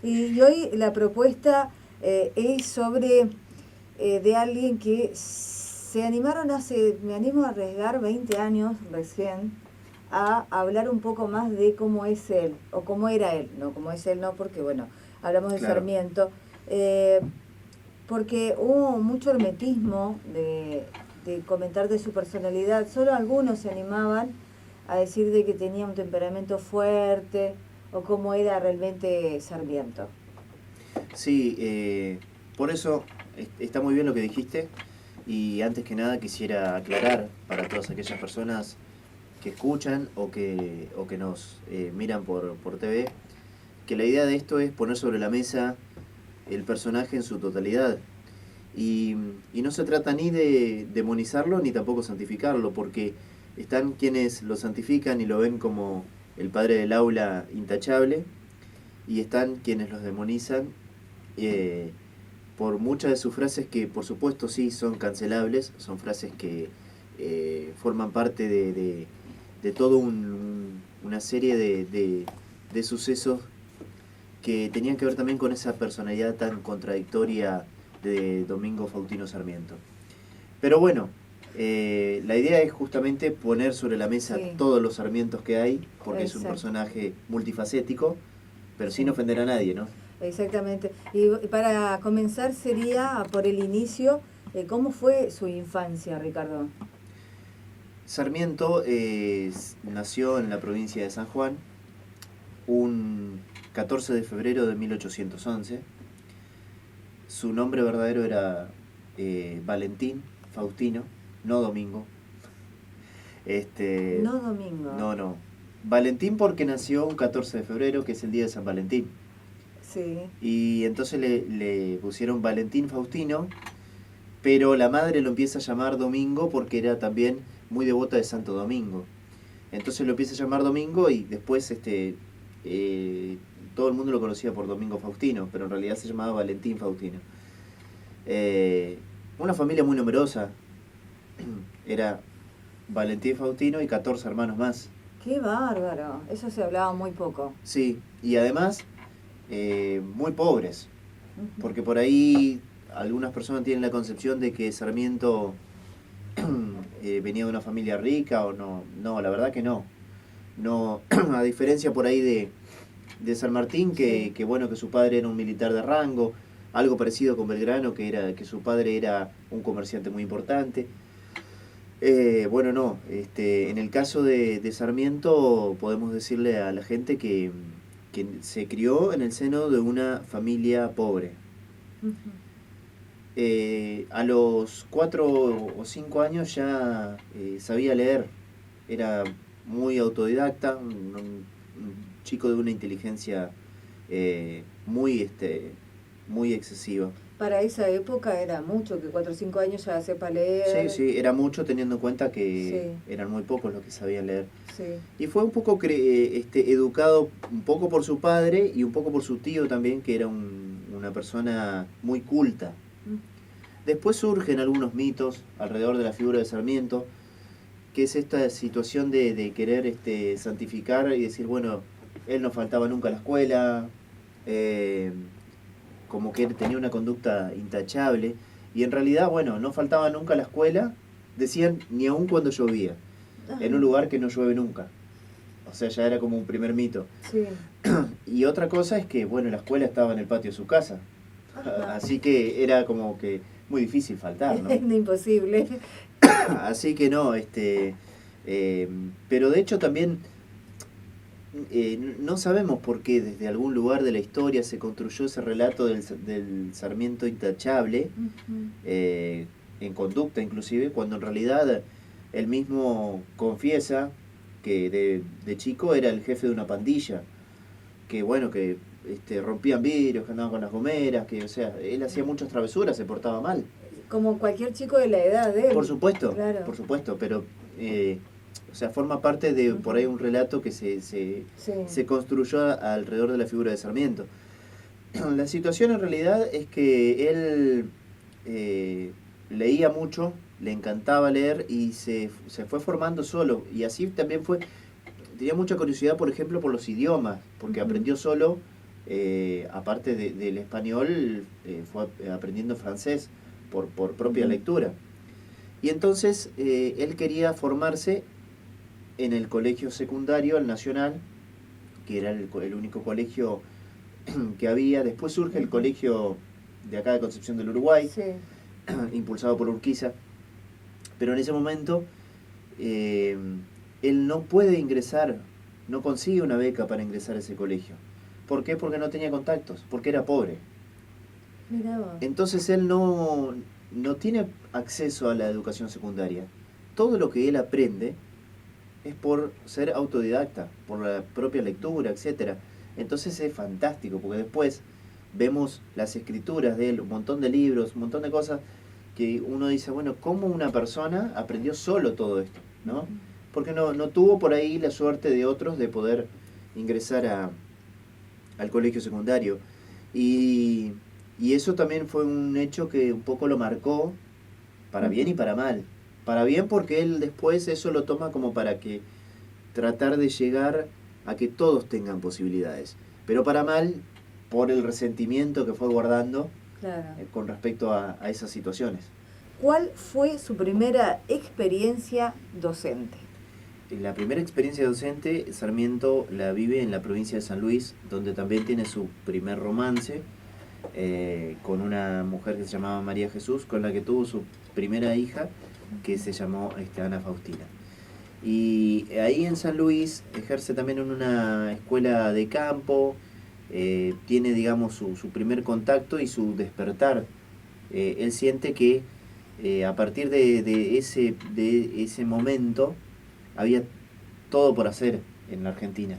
Y hoy la propuesta es sobre de alguien que se animaron hace, me animo a arriesgar, 20 años recién, a hablar un poco más de cómo es él, o cómo era él, no cómo es él, no, porque bueno, hablamos de Claro. Sarmiento, porque hubo mucho hermetismo de comentar de su personalidad, solo algunos se animaban a decir de que tenía un temperamento fuerte, o cómo era realmente Sarmiento. Sí, por eso está muy bien lo que dijiste y antes que nada quisiera aclarar para todas aquellas personas que escuchan o que nos miran por TV, que la idea de esto es poner sobre la mesa el personaje en su totalidad. Y no se trata ni de demonizarlo ni tampoco santificarlo, porque están quienes lo santifican y lo ven como el padre del aula intachable, y están quienes los demonizan eh, por muchas de sus frases que por supuesto sí son cancelables, son frases que forman parte de todo una serie de sucesos que tenían que ver también con esa personalidad tan contradictoria de Domingo Faustino Sarmiento. Pero bueno, la idea es justamente poner sobre la mesa Sí. todos los Sarmientos que hay, porque es un Exacto. personaje multifacético, pero Sí. sin ofender a nadie, ¿no? Exactamente. Y para comenzar sería por el inicio, ¿cómo fue su infancia, Ricardo? Sarmiento nació en la provincia de San Juan un 14 de febrero de 1811. Su nombre verdadero era Valentín Faustino, no Domingo. No Domingo. No. Valentín porque nació un 14 de febrero, que es el día de San Valentín. Sí. Y entonces le pusieron Valentín Faustino, pero la madre lo empieza a llamar Domingo porque era también muy devota de Santo Domingo. Entonces lo empieza a llamar Domingo y después todo el mundo lo conocía por Domingo Faustino, pero en realidad se llamaba Valentín Faustino. Una familia muy numerosa, era Valentín Faustino y 14 hermanos más. Qué bárbaro. Eso se hablaba muy poco. Sí, y además muy pobres, porque por ahí algunas personas tienen la concepción de que Sarmiento venía de una familia rica o no. No, la verdad que no. No, a diferencia por ahí de San Martín, Sí. que bueno, que su padre era un militar de rango, algo parecido con Belgrano, que su padre era un comerciante muy importante. Bueno, no, en el caso de Sarmiento podemos decirle a la gente que se crió en el seno de una familia pobre. A los 4 o 5 años ya sabía leer, era muy autodidacta, un chico de una inteligencia muy excesiva. Para esa época era mucho, que 4 o 5 años ya sepa leer. Sí, era mucho teniendo en cuenta que Sí. eran muy pocos los que sabían leer. Sí. Y fue un poco educado un poco por su padre y un poco por su tío también, que era una persona muy culta. Después surgen algunos mitos alrededor de la figura de Sarmiento, que es esta situación de querer santificar y decir, bueno, él no faltaba nunca a la escuela, como que él tenía una conducta intachable, y en realidad, bueno, no faltaba nunca a la escuela, decían, ni aun cuando llovía, en un lugar que no llueve nunca. O sea, ya era como un primer mito. Sí. Y otra cosa es que, bueno, la escuela estaba en el patio de su casa, así que era como que muy difícil faltar, ¿no? Imposible. Así que no, pero de hecho también no sabemos por qué desde algún lugar de la historia se construyó ese relato del Sarmiento intachable, en conducta inclusive, cuando en realidad él mismo confiesa que de chico era el jefe de una pandilla, que bueno, que rompían vidrios, que andaban con las gomeras, que o sea, él hacía muchas travesuras, se portaba mal. Como cualquier chico de la edad de él. Por supuesto, claro. por supuesto, pero o sea, forma parte de por ahí un relato que se construyó alrededor de la figura de Sarmiento. La situación en realidad es que él leía mucho, le encantaba leer y se fue formando solo, y así también tenía mucha curiosidad, por ejemplo, por los idiomas, porque aprendió solo aparte del español, fue aprendiendo francés por propia lectura. Y entonces él quería formarse en el colegio secundario, el Nacional, que era el único colegio que había. Después surge el colegio de acá de Concepción del Uruguay, Sí. impulsado por Urquiza, pero en ese momento él no puede ingresar, no consigue una beca para ingresar a ese colegio. ¿Por qué? Porque no tenía contactos, porque era pobre. Mirá vos. Entonces él no tiene acceso a la educación secundaria. Todo lo que él aprende es por ser autodidacta, por la propia lectura, etcétera. Entonces es fantástico, porque después vemos las escrituras de él, un montón de libros, un montón de cosas, que uno dice, bueno, ¿cómo una persona aprendió solo todo esto? ¿No? Porque no tuvo por ahí la suerte de otros de poder ingresar al colegio secundario. Y eso también fue un hecho que un poco lo marcó, para bien y para mal. Para bien porque él después eso lo toma como para que tratar de llegar a que todos tengan posibilidades. Pero para mal, por el resentimiento que fue guardando Claro. con respecto a esas situaciones. ¿Cuál fue su primera experiencia docente? La primera experiencia docente, Sarmiento la vive en la provincia de San Luis, donde también tiene su primer romance con una mujer que se llamaba María Jesús, con la que tuvo su primera hija, que se llamó Ana Faustina. Y ahí en San Luis ejerce también en una escuela de campo, tiene, digamos, su primer contacto y su despertar. Él siente que a partir de ese momento había todo por hacer en la Argentina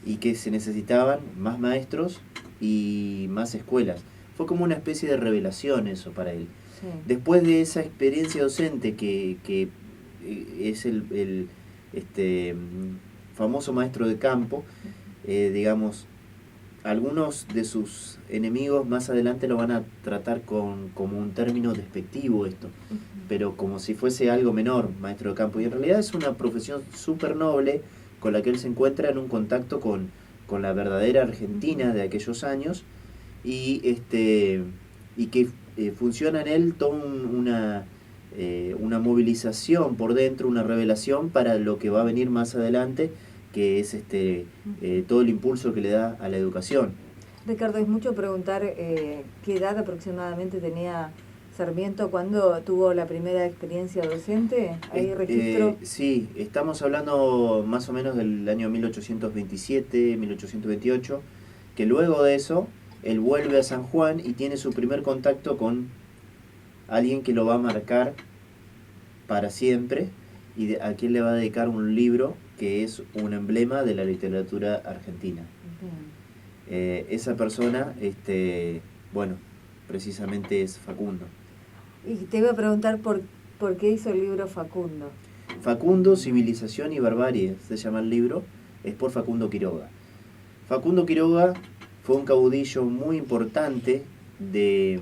y que se necesitaban más maestros y más escuelas. Fue como una especie de revelación eso para él. Sí. Después de esa experiencia docente que es el famoso maestro de campo, digamos, algunos de sus enemigos más adelante lo van a tratar como un término despectivo esto, pero como si fuese algo menor, maestro de campo. Y en realidad es una profesión súper noble con la que él se encuentra en un contacto con la verdadera Argentina de aquellos años y que funciona en él toda una movilización por dentro, una revelación para lo que va a venir más adelante, que es todo el impulso que le da a la educación. Ricardo, es mucho preguntar qué edad aproximadamente tenía Sarmiento cuando tuvo la primera experiencia docente. ¿Hay registro? Sí, estamos hablando más o menos del año 1827, 1828, que luego de eso él vuelve a San Juan y tiene su primer contacto con alguien que lo va a marcar para siempre y a quien le va a dedicar un libro que es un emblema de la literatura argentina. Esa persona, bueno, precisamente es Facundo. Y te iba a preguntar por qué hizo el libro Facundo. Facundo, Civilización y Barbarie, se llama el libro, es por Facundo Quiroga. Facundo Quiroga fue un caudillo muy importante de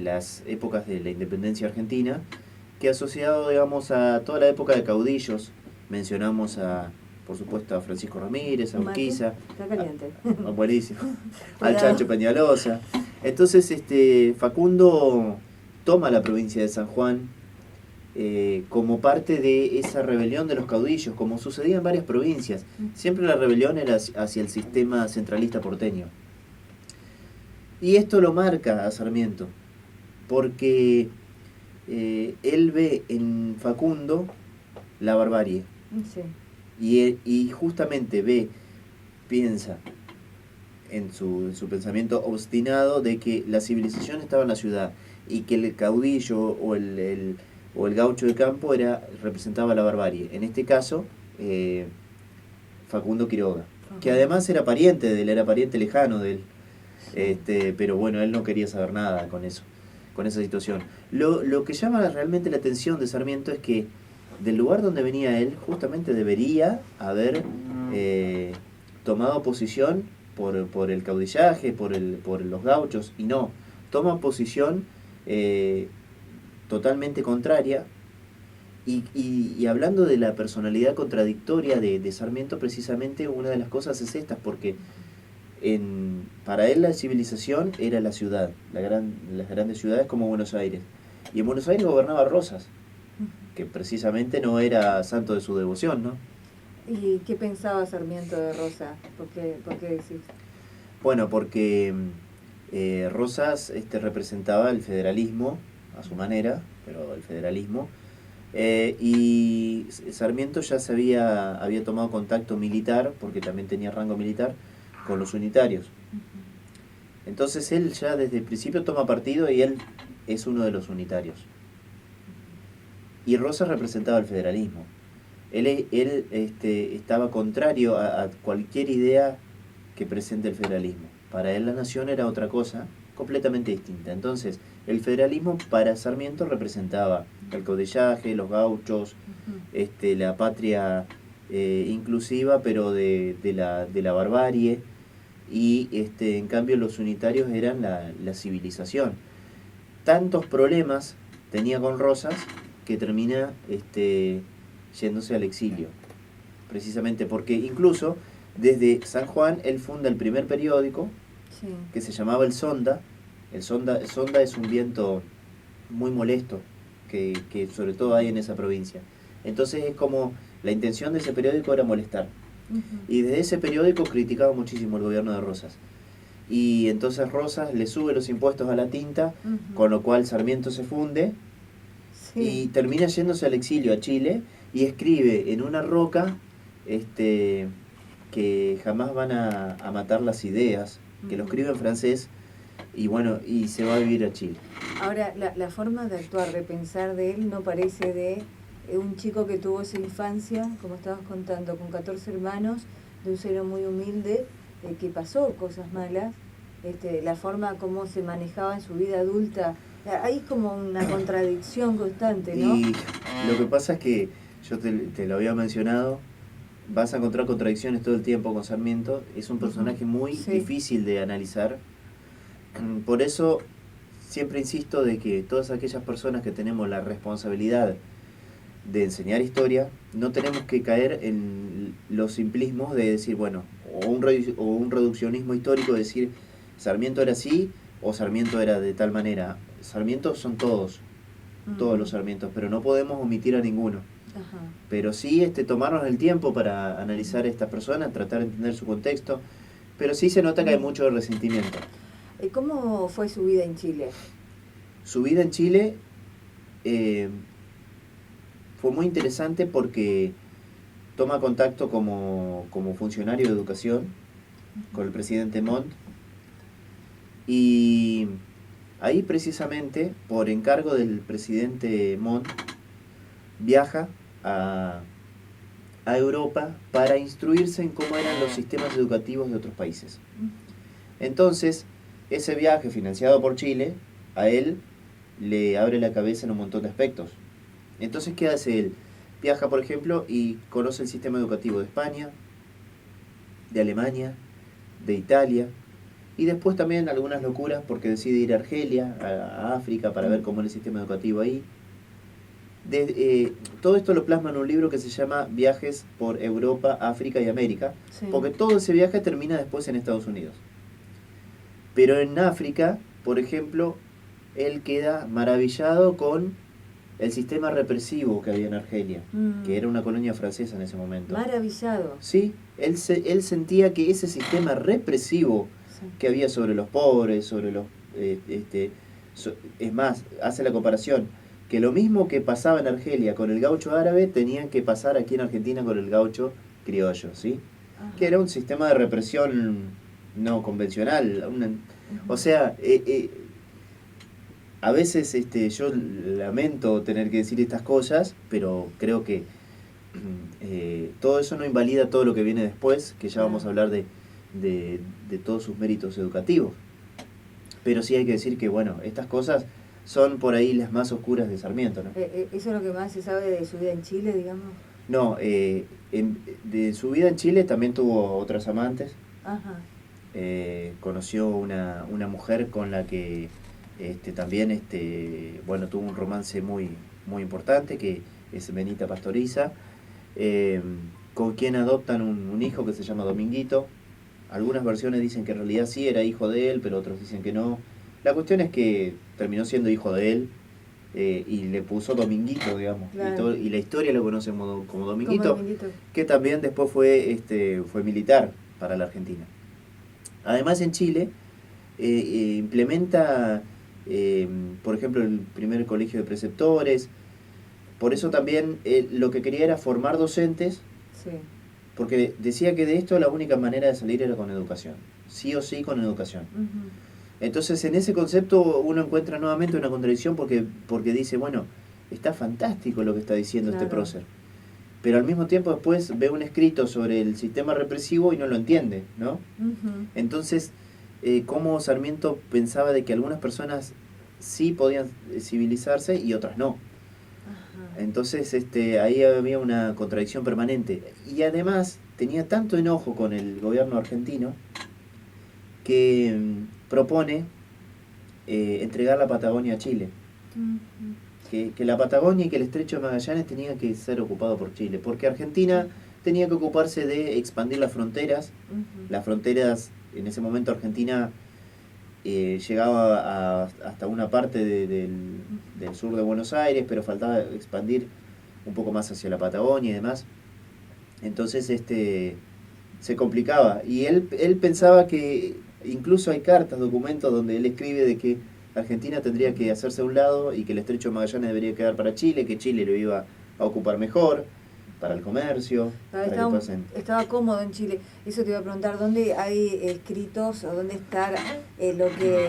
las épocas de la independencia argentina, que asociado, digamos, a toda la época de caudillos, mencionamos por supuesto, a Francisco Ramírez, a Urquiza. Está caliente. Buenísimo. Al Chancho Peñalosa. Entonces, Facundo toma la provincia de San Juan como parte de esa rebelión de los caudillos, como sucedía en varias provincias. Siempre la rebelión era hacia el sistema centralista porteño. Y esto lo marca a Sarmiento, porque él ve en Facundo la barbarie. Sí. Y justamente piensa en su pensamiento obstinado de que la civilización estaba en la ciudad y que el caudillo o el gaucho de campo representaba la barbarie. En este caso, Facundo Quiroga, que además era pariente de él, era pariente lejano de él. Pero bueno, él no quería saber nada con eso, con esa situación. Lo que llama realmente la atención de Sarmiento es que del lugar donde venía él, justamente debería haber tomado posición por el caudillaje, por los gauchos, y no, toma posición totalmente contraria. Y hablando de la personalidad contradictoria de Sarmiento, precisamente una de las cosas es esta, porque para él la civilización era la ciudad, las grandes ciudades como Buenos Aires. Y en Buenos Aires gobernaba Rosas, que precisamente no era santo de su devoción, ¿no? ¿Y qué pensaba Sarmiento de Rosa? ¿Por qué decís? Bueno, porque Rosas representaba el federalismo a su manera, pero el federalismo, y Sarmiento ya había tomado contacto militar, porque también tenía rango militar, con los unitarios. Entonces él ya desde el principio toma partido y él es uno de los unitarios. Y Rosas representaba el federalismo. Él estaba contrario a cualquier idea que presente el federalismo. Para él la nación era otra cosa, completamente distinta. Entonces, el federalismo para Sarmiento representaba el caudillaje, los gauchos, la patria inclusiva, pero de la barbarie, y en cambio los unitarios eran la civilización. Tantos problemas tenía con Rosas que termina yéndose al exilio, precisamente porque incluso desde San Juan él funda el primer periódico, sí, que se llamaba El Sonda. El Sonda es un viento muy molesto que sobre todo hay en esa provincia. Entonces es como la intención de ese periódico era molestar. Y desde ese periódico criticaba muchísimo el gobierno de Rosas. Y entonces Rosas le sube los impuestos a la tinta, con lo cual Sarmiento se funde, sí, y termina yéndose al exilio a Chile y escribe en una roca que jamás van a matar las ideas, que lo escribe en francés, y bueno, y se va a vivir a Chile. Ahora, la forma de actuar, de pensar de él no parece de un chico que tuvo esa infancia, como estabas contando, con 14 hermanos, de un ser muy humilde, que pasó cosas malas, la forma como se manejaba en su vida adulta, hay como una contradicción constante, ¿no? Y lo que pasa es que, yo te lo había mencionado, vas a encontrar contradicciones todo el tiempo con Sarmiento, es un personaje muy difícil de analizar, por eso siempre insisto de que todas aquellas personas que tenemos la responsabilidad de enseñar historia, no tenemos que caer en los simplismos de decir, bueno, o un reduccionismo histórico, de decir Sarmiento era así o Sarmiento era de tal manera. Sarmientos son todos los Sarmientos, pero no podemos omitir a ninguno. Ajá. Pero sí tomarnos el tiempo para analizar a estas personas, tratar de entender su contexto, pero sí se nota que hay mucho resentimiento. ¿Cómo fue su vida en Chile? Su vida en Chile fue muy interesante porque toma contacto como funcionario de educación con el presidente Montt, y ahí precisamente por encargo del presidente Montt viaja a Europa para instruirse en cómo eran los sistemas educativos de otros países. Entonces, ese viaje financiado por Chile, a él le abre la cabeza en un montón de aspectos. Entonces, ¿qué hace él? Viaja, por ejemplo, y conoce el sistema educativo de España, de Alemania, de Italia, y después también algunas locuras porque decide ir a Argelia, a África, para ver cómo es el sistema educativo ahí. Todo esto lo plasma en un libro que se llama Viajes por Europa, África y América, sí, porque todo ese viaje termina después en Estados Unidos. Pero en África, por ejemplo, él queda maravillado con el sistema represivo que había en Argelia, que era una colonia francesa en ese momento. Maravillado. Sí, él sentía que ese sistema represivo que había sobre los pobres, sobre los... es más, hace la comparación, que lo mismo que pasaba en Argelia con el gaucho árabe, tenían que pasar aquí en Argentina con el gaucho criollo, ¿sí? Ajá. Que era un sistema de represión no convencional. O sea, a veces yo lamento tener que decir estas cosas, pero creo que todo eso no invalida todo lo que viene después, que ya vamos a hablar de todos sus méritos educativos. Pero sí hay que decir que, bueno, estas cosas son por ahí las más oscuras de Sarmiento, ¿no? ¿Eso es lo que más se sabe de su vida en Chile, digamos? No, de su vida en Chile también tuvo otras amantes. Ajá. Conoció una mujer con la que también bueno, tuvo un romance muy, muy importante, que es Benita Pastoriza, con quien adoptan un hijo que se llama Dominguito, Algunas versiones dicen que en realidad sí era hijo de él, pero otros dicen que no. La cuestión es que terminó siendo hijo de él, y le puso Dominguito, digamos. Claro. Y la historia lo conoce como Dominguito, Como Dominguito. que también después fue militar para la Argentina. Además, en Chile implementa, por ejemplo, el primer colegio de preceptores. Por eso también lo que quería era formar docentes, Sí. porque decía que de esto la única manera de salir era con educación, sí o sí con educación. Ujú. Entonces, en ese concepto uno encuentra nuevamente una contradicción porque dice, bueno, está fantástico lo que está diciendo este Claro. prócer, pero al mismo tiempo después ve un escrito sobre el sistema represivo y no lo entiende, ¿no? Ujú. Entonces, cómo Sarmiento pensaba de que algunas personas sí podían civilizarse y otras no. Ajá. Entonces, ahí había una contradicción permanente. Y además tenía tanto enojo con el gobierno argentino que propone entregar la Patagonia a Chile. Ujú. Que la Patagonia y que el Estrecho de Magallanes tenían que ser ocupado por Chile, porque Argentina tenía que ocuparse de expandir las fronteras. Ujú. Las fronteras, en ese momento Argentina llegaba hasta una parte del sur de Buenos Aires, pero faltaba expandir un poco más hacia la Patagonia y demás. Entonces se complicaba. Y él pensaba que incluso hay cartas, documentos donde él escribe de que Argentina tendría que hacerse a un lado y que el Estrecho de Magallanes debería quedar para Chile, que Chile lo iba a ocupar mejor para el comercio, para que pasen. Estaba cómodo en Chile. Eso te iba a preguntar, ¿dónde hay escritos o dónde está lo que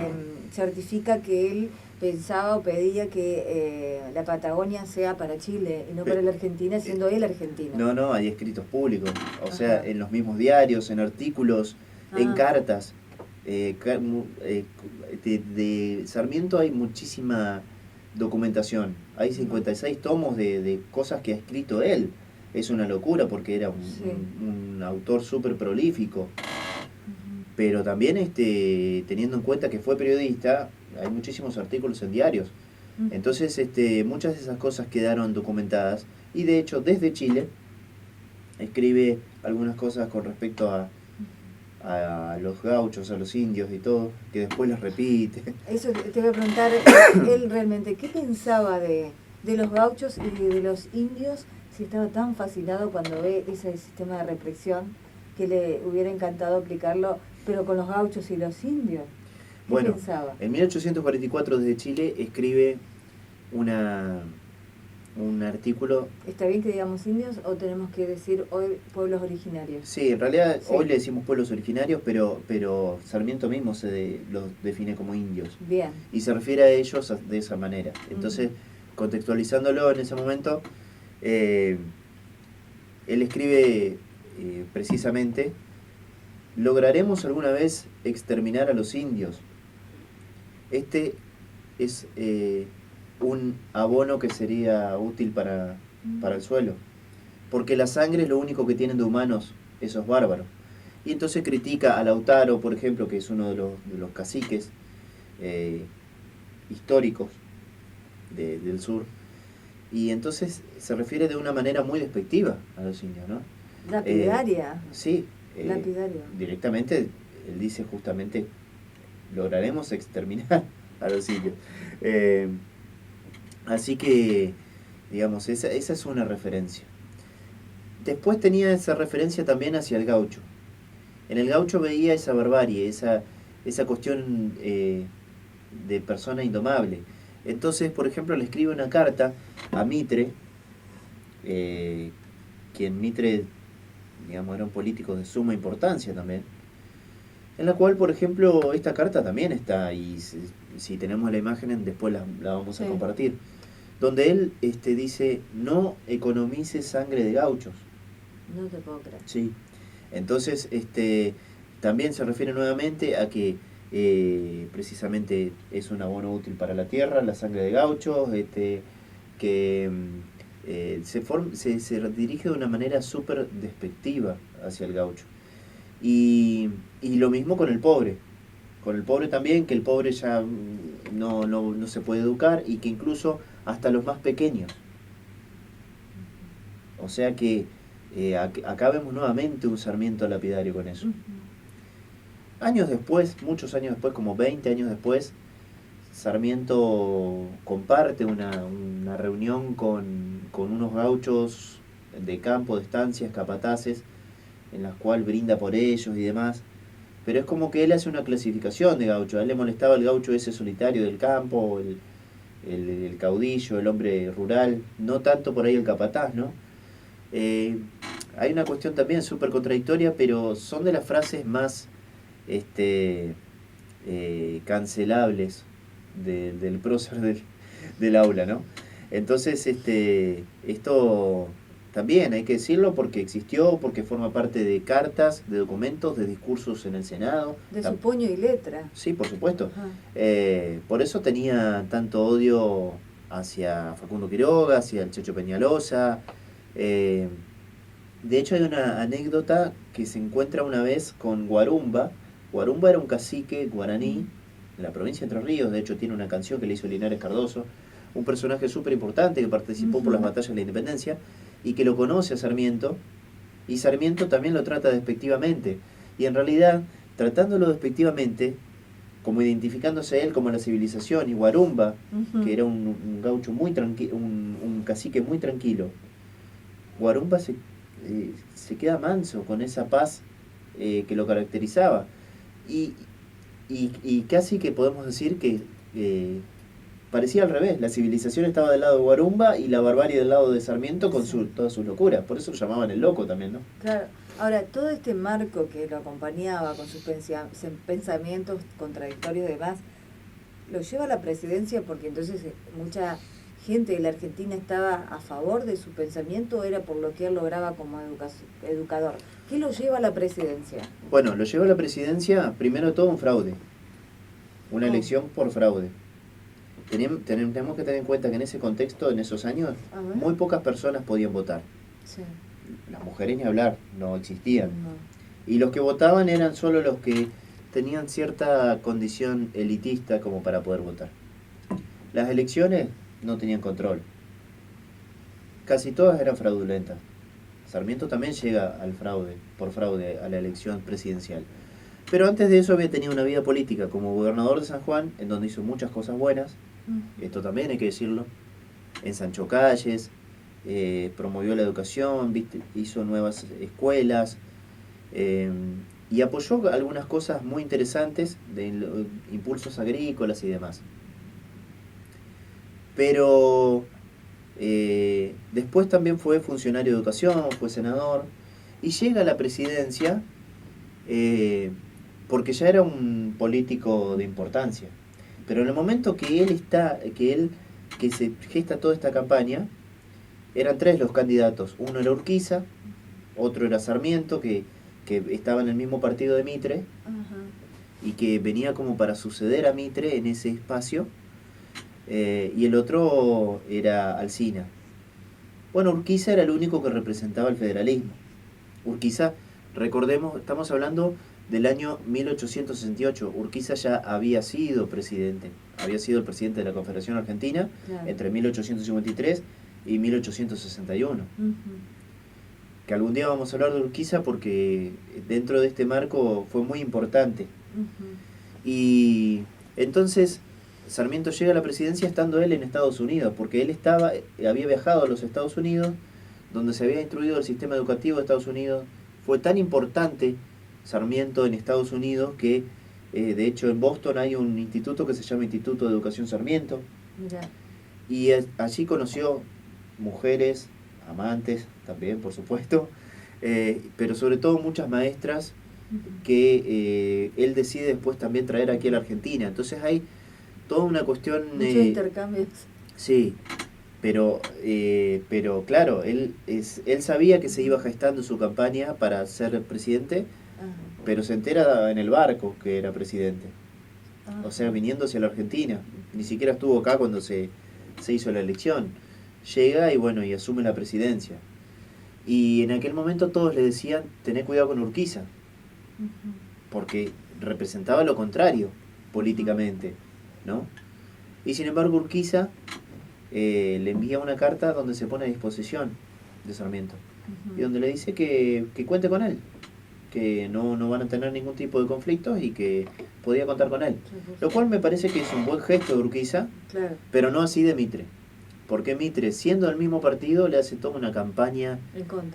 certifica que él pensaba o pedía que la Patagonia sea para Chile y no para la Argentina, siendo él argentino? No, hay escritos públicos, o sea, Ajá. en los mismos diarios, en artículos, en cartas. De Sarmiento hay muchísima documentación. Hay 56 tomos de cosas que ha escrito él. Es una locura porque era un autor súper prolífico. Pero también teniendo en cuenta que fue periodista, hay muchísimos artículos en diarios. Entonces muchas de esas cosas quedaron documentadas. Y de hecho, desde Chile, escribe algunas cosas con respecto a los gauchos, a los indios y todo, que después las repite. Eso te voy a preguntar, él realmente, ¿qué pensaba de los gauchos y de los indios? Si estaba tan fascinado cuando ve ese sistema de represión que le hubiera encantado aplicarlo, pero con los gauchos y los indios. ¿Qué Bueno, pensaba? En 1844 desde Chile escribe un artículo. ¿Está bien que digamos indios o tenemos que decir hoy pueblos originarios? Sí, en realidad hoy le decimos pueblos originarios, pero Sarmiento mismo los define como indios. Bien. Y se refiere a ellos de esa manera. Entonces, contextualizándolo en ese momento, él escribe precisamente: ¿lograremos alguna vez exterminar a los indios? Este es un abono que sería útil para el suelo, porque la sangre es lo único que tienen de humanos esos bárbaros. Y entonces critica a Lautaro, por ejemplo, que es uno de los caciques históricos del sur, y entonces se refiere de una manera muy despectiva a los indios, ¿no? Lapidaria. Sí. Lapidario. Directamente, él dice justamente: lograremos exterminar a los indios. Así que, digamos, esa es una referencia. Después tenía esa referencia también hacia el gaucho. En el gaucho veía esa barbarie, esa cuestión de persona indomable. Entonces, por ejemplo, le escribe una carta a Mitre, quien Mitre, digamos, era un político de suma importancia también, en la cual, por ejemplo, esta carta también está, y si tenemos la imagen después la vamos a compartir, donde él dice: no economice sangre de gauchos. No te puedo creer. Sí. Entonces, también se refiere nuevamente a que precisamente es un abono útil para la tierra, la sangre de gauchos, que se dirige de una manera súper despectiva hacia el gaucho. Y lo mismo con el pobre. Con el pobre también, que el pobre ya no se puede educar, y que incluso hasta los más pequeños. O sea que acá vemos nuevamente un Sarmiento lapidario con eso. Años después, muchos años después, como 20 años después, Sarmiento comparte una reunión con unos gauchos de campo, de estancias, capataces, en las cuales brinda por ellos y demás. Pero es como que él hace una clasificación de gaucho. A él le molestaba el gaucho ese solitario del campo, el caudillo, el hombre rural, no tanto por ahí el capataz, ¿no? Eh, Hay una cuestión también súper contradictoria, pero son de las frases más este, cancelables del prócer del aula, ¿no? Entonces, esto también hay que decirlo porque existió, porque forma parte de cartas, de documentos, de discursos en el Senado. De su puño y letra. Sí, por supuesto. Ajá. Por eso tenía tanto odio hacia Facundo Quiroga, hacia el Checho Peñalosa. De hecho, hay una anécdota que se encuentra una vez con Guarumba. Guarumba era un cacique guaraní en la provincia de Entre Ríos. De hecho, tiene una canción que le hizo Linares Cardoso. Un personaje súper importante que participó por las batallas de la independencia y que lo conoce a Sarmiento. Y Sarmiento también lo trata despectivamente. Y en realidad, tratándolo despectivamente, como identificándose él como la civilización, y Guarumba, que era un gaucho muy tranquilo, un cacique muy tranquilo, Guarumba se queda manso con esa paz que lo caracterizaba. Y casi que podemos decir que parecía al revés. La civilización estaba del lado de Guarumba y la barbarie del lado de Sarmiento con todas sus locuras. Por eso lo llamaban el loco también, ¿no? Claro. Ahora, todo este marco que lo acompañaba con sus pensamientos contradictorios y demás, lo lleva a la presidencia porque entonces mucha gente de la Argentina estaba a favor de su pensamiento, o era por lo que él lograba como educador. ¿Qué lo lleva a la presidencia? Bueno, lo lleva a la presidencia, primero de todo, un fraude. Una elección por fraude. Tenemos que tener en cuenta que en ese contexto, en esos años, muy pocas personas podían votar. Sí. Las mujeres ni hablar, no existían. No. Y los que votaban eran solo los que tenían cierta condición elitista como para poder votar. Las elecciones no tenían control. Casi todas eran fraudulentas. Sarmiento también llega al fraude, por fraude, a la elección presidencial. Pero antes de eso había tenido una vida política como gobernador de San Juan, en donde hizo muchas cosas buenas. Esto también hay que decirlo. Ensanchó calles, promovió la educación, hizo nuevas escuelas y apoyó algunas cosas muy interesantes de impulsos agrícolas y demás. Pero después también fue funcionario de educación, fue senador y llega a la presidencia porque ya era un político de importancia. Pero en el momento que se gesta toda esta campaña, eran tres los candidatos. Uno era Urquiza, otro era Sarmiento, que estaba en el mismo partido de Mitre, y que venía como para suceder a Mitre en ese espacio, y el otro era Alsina. Bueno, Urquiza era el único que representaba el federalismo. Urquiza, recordemos, estamos hablando del año 1868. Urquiza ya había sido presidente, había sido el presidente de la Confederación Argentina, claro, entre 1853 y 1861. Que algún día vamos a hablar de Urquiza porque dentro de este marco fue muy importante. Y entonces Sarmiento llega a la presidencia estando él en Estados Unidos, porque él había viajado a los Estados Unidos, donde se había instruido el sistema educativo de Estados Unidos. Fue tan importante Sarmiento en Estados Unidos que de hecho en Boston hay un instituto que se llama Instituto de Educación Sarmiento. Mira. Y allí conoció mujeres, amantes también, por supuesto, pero sobre todo muchas maestras que él decide después también traer aquí a la Argentina. Entonces hay toda una cuestión... Muchos intercambios. Sí, pero claro, él sabía que se iba gestando su campaña para ser presidente, pero se entera en el barco que era presidente. O sea, viniendo hacia la Argentina. Ni siquiera estuvo acá cuando se hizo la elección. Llega y asume la presidencia. Y en aquel momento todos le decían, tené cuidado con Urquiza, porque representaba lo contrario políticamente, ¿no? Y sin embargo Urquiza le envía una carta donde se pone a disposición de Sarmiento, y donde le dice que cuente con él, que no van a tener ningún tipo de conflictos y que podía contar con él. Lo cual me parece que es un buen gesto de Urquiza, Claro. pero no así de Mitre. Porque Mitre, siendo del mismo partido, le hace toda una campaña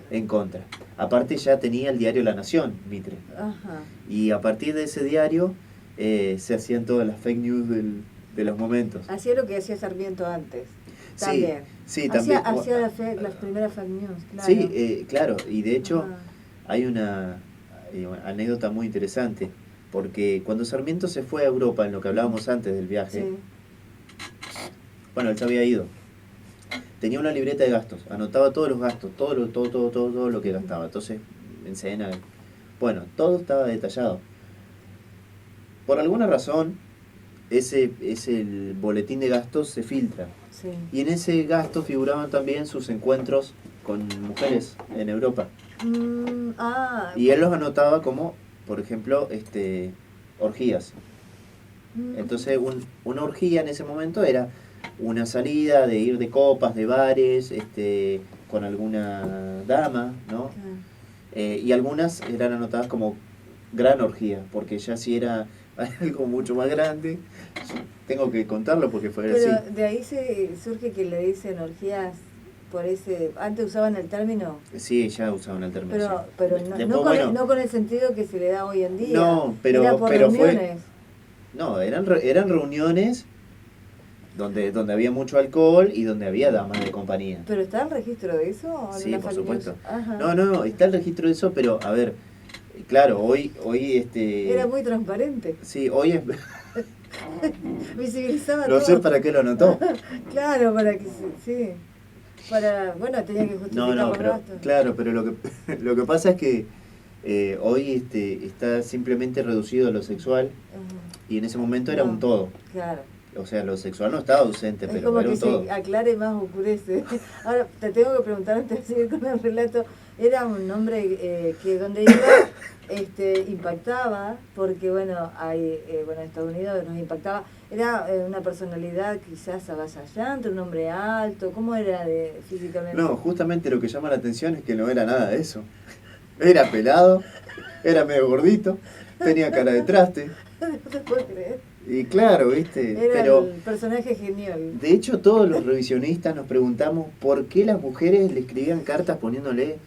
en contra. Aparte ya tenía el diario La Nación, Mitre. Ajá. Y a partir de ese diario se hacían todas las fake news de los momentos. Hacía lo que hacía Sarmiento antes. Sí, También. sí, también. Hacía las primeras fake news, claro. Sí, claro. Y de hecho Ah. hay una anécdota muy interesante. Porque cuando Sarmiento se fue a Europa, en lo que hablábamos antes del viaje, Sí. bueno, él se había ido. Tenía una libreta de gastos, anotaba todos los gastos, todo lo que gastaba. Entonces, en cena, bueno, todo estaba detallado. Por alguna razón, el boletín de gastos se filtra. Sí. Y en ese gasto figuraban también sus encuentros con mujeres en Europa. Y él los anotaba como, por ejemplo, orgías. Entonces, una orgía en ese momento era una salida de ir de copas, de bares, con alguna dama, ¿no? Y algunas eran anotadas como gran orgía, porque ya si era algo mucho más grande, tengo que contarlo porque fue así. Pero de ahí surge que le dicen orgías por ese... Antes usaban el término. Sí, ya usaban el término. Pero sí. no, Después, no con el sentido que se le da hoy en día. No, pero, era por pero reuniones. No, eran reuniones donde había mucho alcohol y donde había damas de compañía. ¿Pero está el registro de eso? Sí, por supuesto. Ajá. No, está el registro de eso, pero a ver, claro, hoy Era muy transparente. Sí, hoy es... Visibilizaba No todo. sé para qué lo anotó. Claro, para que sí. Bueno, tenía que justificar los gastos. Claro, pero lo que pasa es que hoy está simplemente reducido a lo sexual. Ajá. Y en ese momento era un todo. Claro. O sea, lo sexual no estaba ausente, Es pero como era que un todo. se aclare más, oscurece. Ahora, te tengo que preguntar antes de seguir con el relato. Era un hombre que donde iba impactaba, porque bueno, en Estados Unidos nos impactaba. Era una personalidad quizás avasallante, un hombre alto. ¿Cómo era físicamente? No, justamente lo que llama la atención es que no era nada de eso. Era pelado, era medio gordito, tenía cara de traste. No se puede creer. Y claro, ¿viste? Era Pero el personaje genial. de hecho todos los revisionistas nos preguntamos por qué las mujeres le escribían cartas poniéndole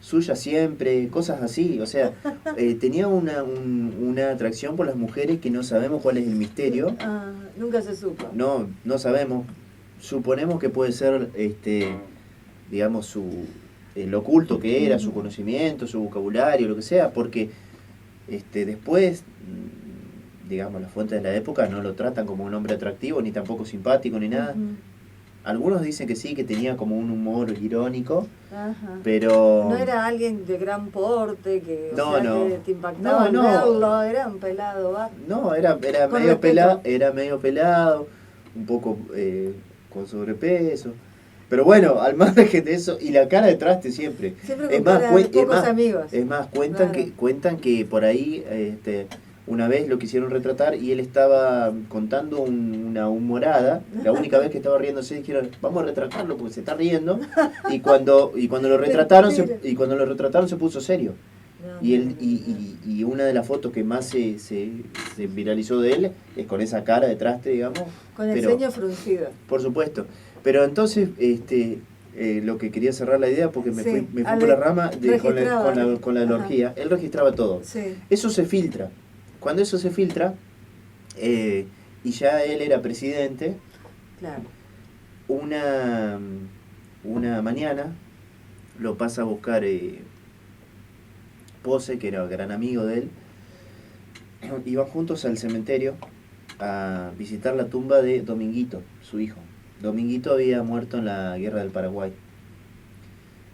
suya siempre, cosas así. O sea, tenía una atracción por las mujeres que no sabemos cuál es el misterio. Nunca se supo. No sabemos. Suponemos que puede ser, digamos, lo oculto que era, su conocimiento, su vocabulario, lo que sea, porque después, digamos, las fuentes de la época no lo tratan como un hombre atractivo, ni tampoco simpático, ni nada. Algunos dicen que sí, que tenía como un humor irónico, pero... No era alguien de gran porte, que te impactaba no, verlo, era un pelado. No, era medio pelado, un poco con sobrepeso. Pero bueno, al margen de eso, y la cara de traste siempre. Siempre con cara de pocos amigos. Es más, cuentan que por ahí una vez lo quisieron retratar y él estaba contando una humorada. La única vez que estaba riéndose dijeron, vamos a retratarlo porque se está riendo. Y cuando lo retrataron se puso serio. Y una de las fotos que más se viralizó de él es con esa cara de traste, digamos. Con el ceño fruncido. Por supuesto. Pero entonces, lo que quería cerrar la idea, porque me fui por la rama con la orgía, él registraba todo. Sí. Eso se filtra. Cuando eso se filtra, y ya él era presidente, claro. una mañana lo pasa a buscar Pose, que era gran amigo de él, iban juntos al cementerio a visitar la tumba de Dominguito, su hijo. Dominguito había muerto en la guerra del Paraguay.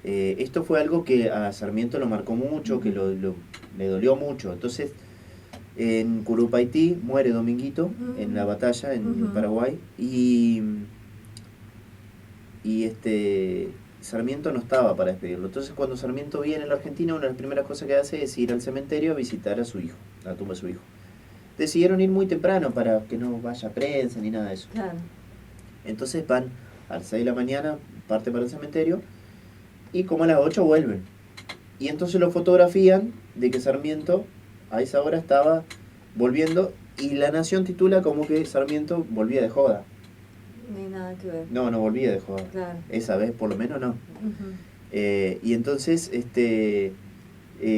Esto fue algo que a Sarmiento lo marcó mucho, que le dolió mucho. Entonces, en Curupaití muere Dominguito en la batalla en Paraguay y Sarmiento no estaba para despedirlo. Entonces, cuando Sarmiento viene a la Argentina, una de las primeras cosas que hace es ir al cementerio a visitar a su hijo, la tumba de su hijo. Decidieron ir muy temprano para que no vaya prensa ni nada de eso. Claro. Entonces van a las 6 de la mañana, parte para el cementerio, y como a las 8 vuelven. y entonces lo fotografían de que Sarmiento a esa hora estaba volviendo, y La Nación titula como que Sarmiento volvía de joda. Ni nada que ver. No, no volvía de joda. Claro. Esa vez por lo menos no. Ujú. Y entonces,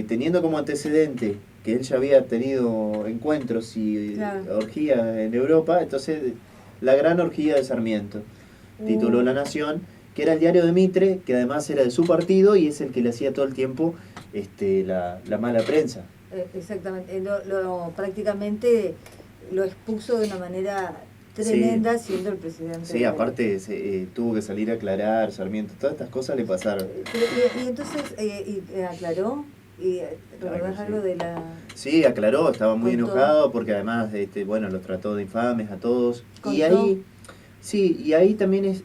teniendo como antecedente que él ya había tenido encuentros y Claro. orgías en Europa, entonces la gran orgía de Sarmiento tituló La Nación, que era el diario de Mitre, que además era de su partido y es el que le hacía todo el tiempo la mala prensa. Exactamente. Prácticamente lo expuso de una manera tremenda, sí, siendo el presidente. Sí, aparte tuvo que salir a aclarar Sarmiento, todas estas cosas le pasaron. Y entonces aclaró. ¿Y recordás sí. algo de la...? Sí, aclaró, estaba muy Contó. enojado porque además, bueno, los trató de infames a todos. Contó. Y ahí, sí, y ahí también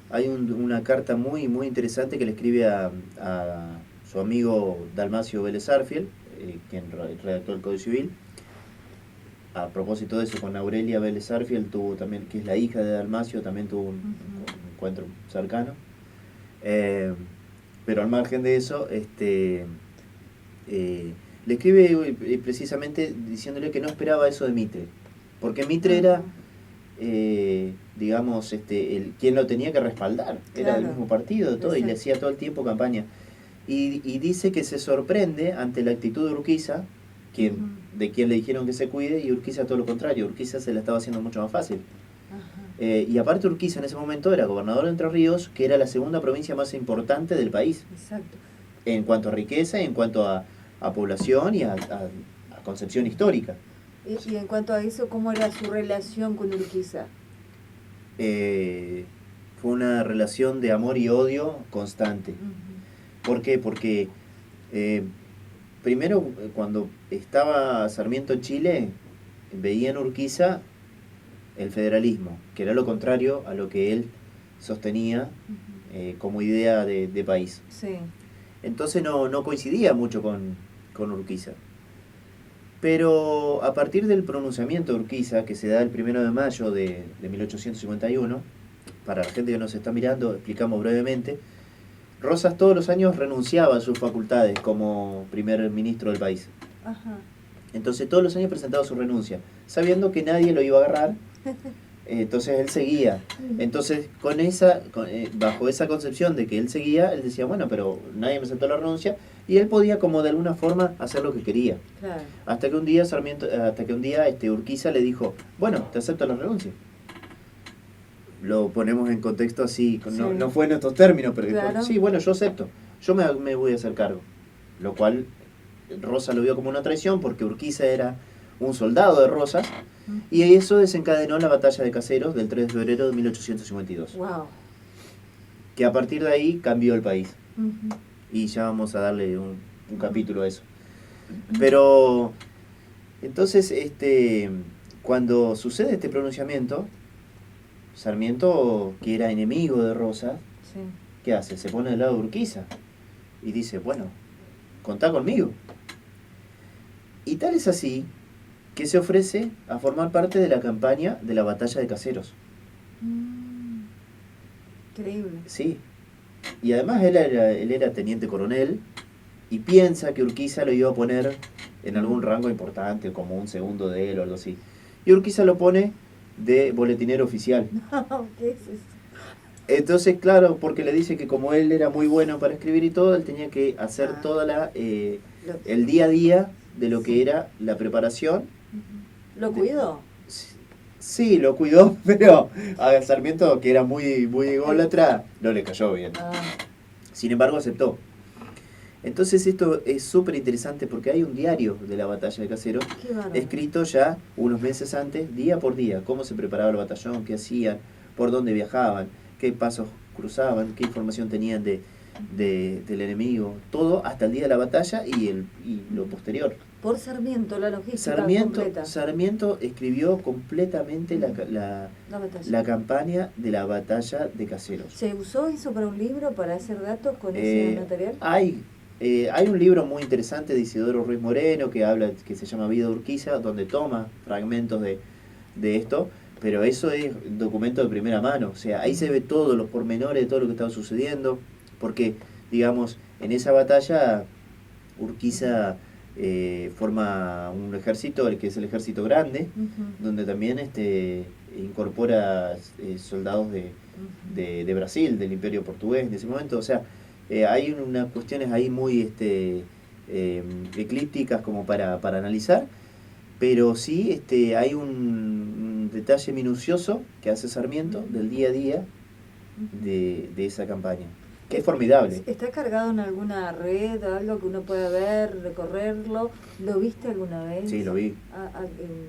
hay una carta muy muy interesante que le escribe a su amigo Dalmacio Vélez Arfiel, quien redactó el Código Civil. A propósito de eso, con Aurelia Vélez Arfiel tuvo también, que es la hija de Dalmacio, también tuvo un encuentro cercano. Pero al margen de eso, le escribe precisamente diciéndole que no esperaba eso de Mitre, porque Mitre era, digamos, quien lo tenía que respaldar, era del mismo partido, todo, y le hacía todo el tiempo campaña. Y dice que se sorprende ante la actitud de Urquiza, de quien le dijeron que se cuide, y Urquiza todo lo contrario, Urquiza se la estaba haciendo mucho más fácil. Y aparte Urquiza en ese momento era gobernador de Entre Ríos, que era la segunda provincia más importante del país. Exacto. En cuanto a riqueza, en cuanto a población y a concepción histórica. Y en cuanto a eso, ¿cómo era su relación con Urquiza? Fue una relación de amor y odio constante. ¿Por qué? Porque primero, cuando estaba Sarmiento en Chile, veía en Urquiza el federalismo, que era lo contrario a lo que él sostenía como idea de país. Sí. Entonces no coincidía mucho con Urquiza. Pero a partir del pronunciamiento de Urquiza, que se da el 1 de mayo de 1851, para la gente que nos está mirando, explicamos brevemente, Rosas todos los años renunciaba a sus facultades como primer ministro del país. Ajá. Entonces todos los años presentaba su renuncia, sabiendo que nadie lo iba a agarrar. Entonces él seguía. Entonces bajo esa concepción de que él seguía, él decía, bueno, pero nadie me presentó la renuncia, y él podía como de alguna forma hacer lo que quería. Claro. Hasta que un día Urquiza le dijo, bueno, te acepto la renuncia. Lo ponemos en contexto así, no fue en estos términos, pero claro. Dijo, sí, bueno, yo acepto, yo me voy a hacer cargo. Lo cual Rosas lo vio como una traición, porque Urquiza era un soldado de Rosas, y eso desencadenó la batalla de Caseros del 3 de febrero de 1852. Wow. Que a partir de ahí cambió el país. Y ya vamos a darle un capítulo a eso. Pero entonces, cuando sucede este pronunciamiento, Sarmiento, que era enemigo de Rosas, sí. ¿Qué hace? Se pone del lado de Urquiza y dice, bueno, contá conmigo. Y tal es así que se ofrece a formar parte de la campaña de la batalla de Caseros. Increíble. Sí. Y además él era teniente coronel y piensa que Urquiza lo iba a poner en algún rango importante, como un segundo de él o algo así. Y Urquiza lo pone de boletinero oficial. ¿Qué es eso? Entonces, claro, porque le dice que como él era muy bueno para escribir y todo, él tenía que hacer toda el día a día de lo que era la preparación. ¿Lo cuidó? Sí, lo cuidó, pero a Sarmiento, que era muy muy ególatra, no le cayó bien. Sin embargo, aceptó. Entonces esto es súper interesante porque hay un diario de la batalla de Caseros escrito ya unos meses antes, día por día, cómo se preparaba el batallón, qué hacían, por dónde viajaban, qué pasos cruzaban, qué información tenían del enemigo, todo hasta el día de la batalla y lo posterior. Por Sarmiento, la logística completa. Sarmiento escribió completamente la campaña de la batalla de Caseros. ¿Se usó eso para un libro, para hacer datos con ese material? Hay un libro muy interesante de Isidoro Ruiz Moreno que se llama Vida de Urquiza, donde toma fragmentos de esto, pero eso es documento de primera mano. O sea, ahí se ve todos los pormenores de todo lo que estaba sucediendo, porque, digamos, En esa batalla Urquiza forma un ejército, el que es el ejército grande, donde también incorpora soldados de Brasil, del Imperio Portugués en ese momento. O sea, hay unas cuestiones ahí muy eclípticas como para analizar, pero sí hay un detalle minucioso que hace Sarmiento del día a día de esa campaña, que es formidable. ¿Está cargado en alguna red, algo que uno pueda ver, recorrerlo? ¿Lo viste alguna vez? Sí, lo vi.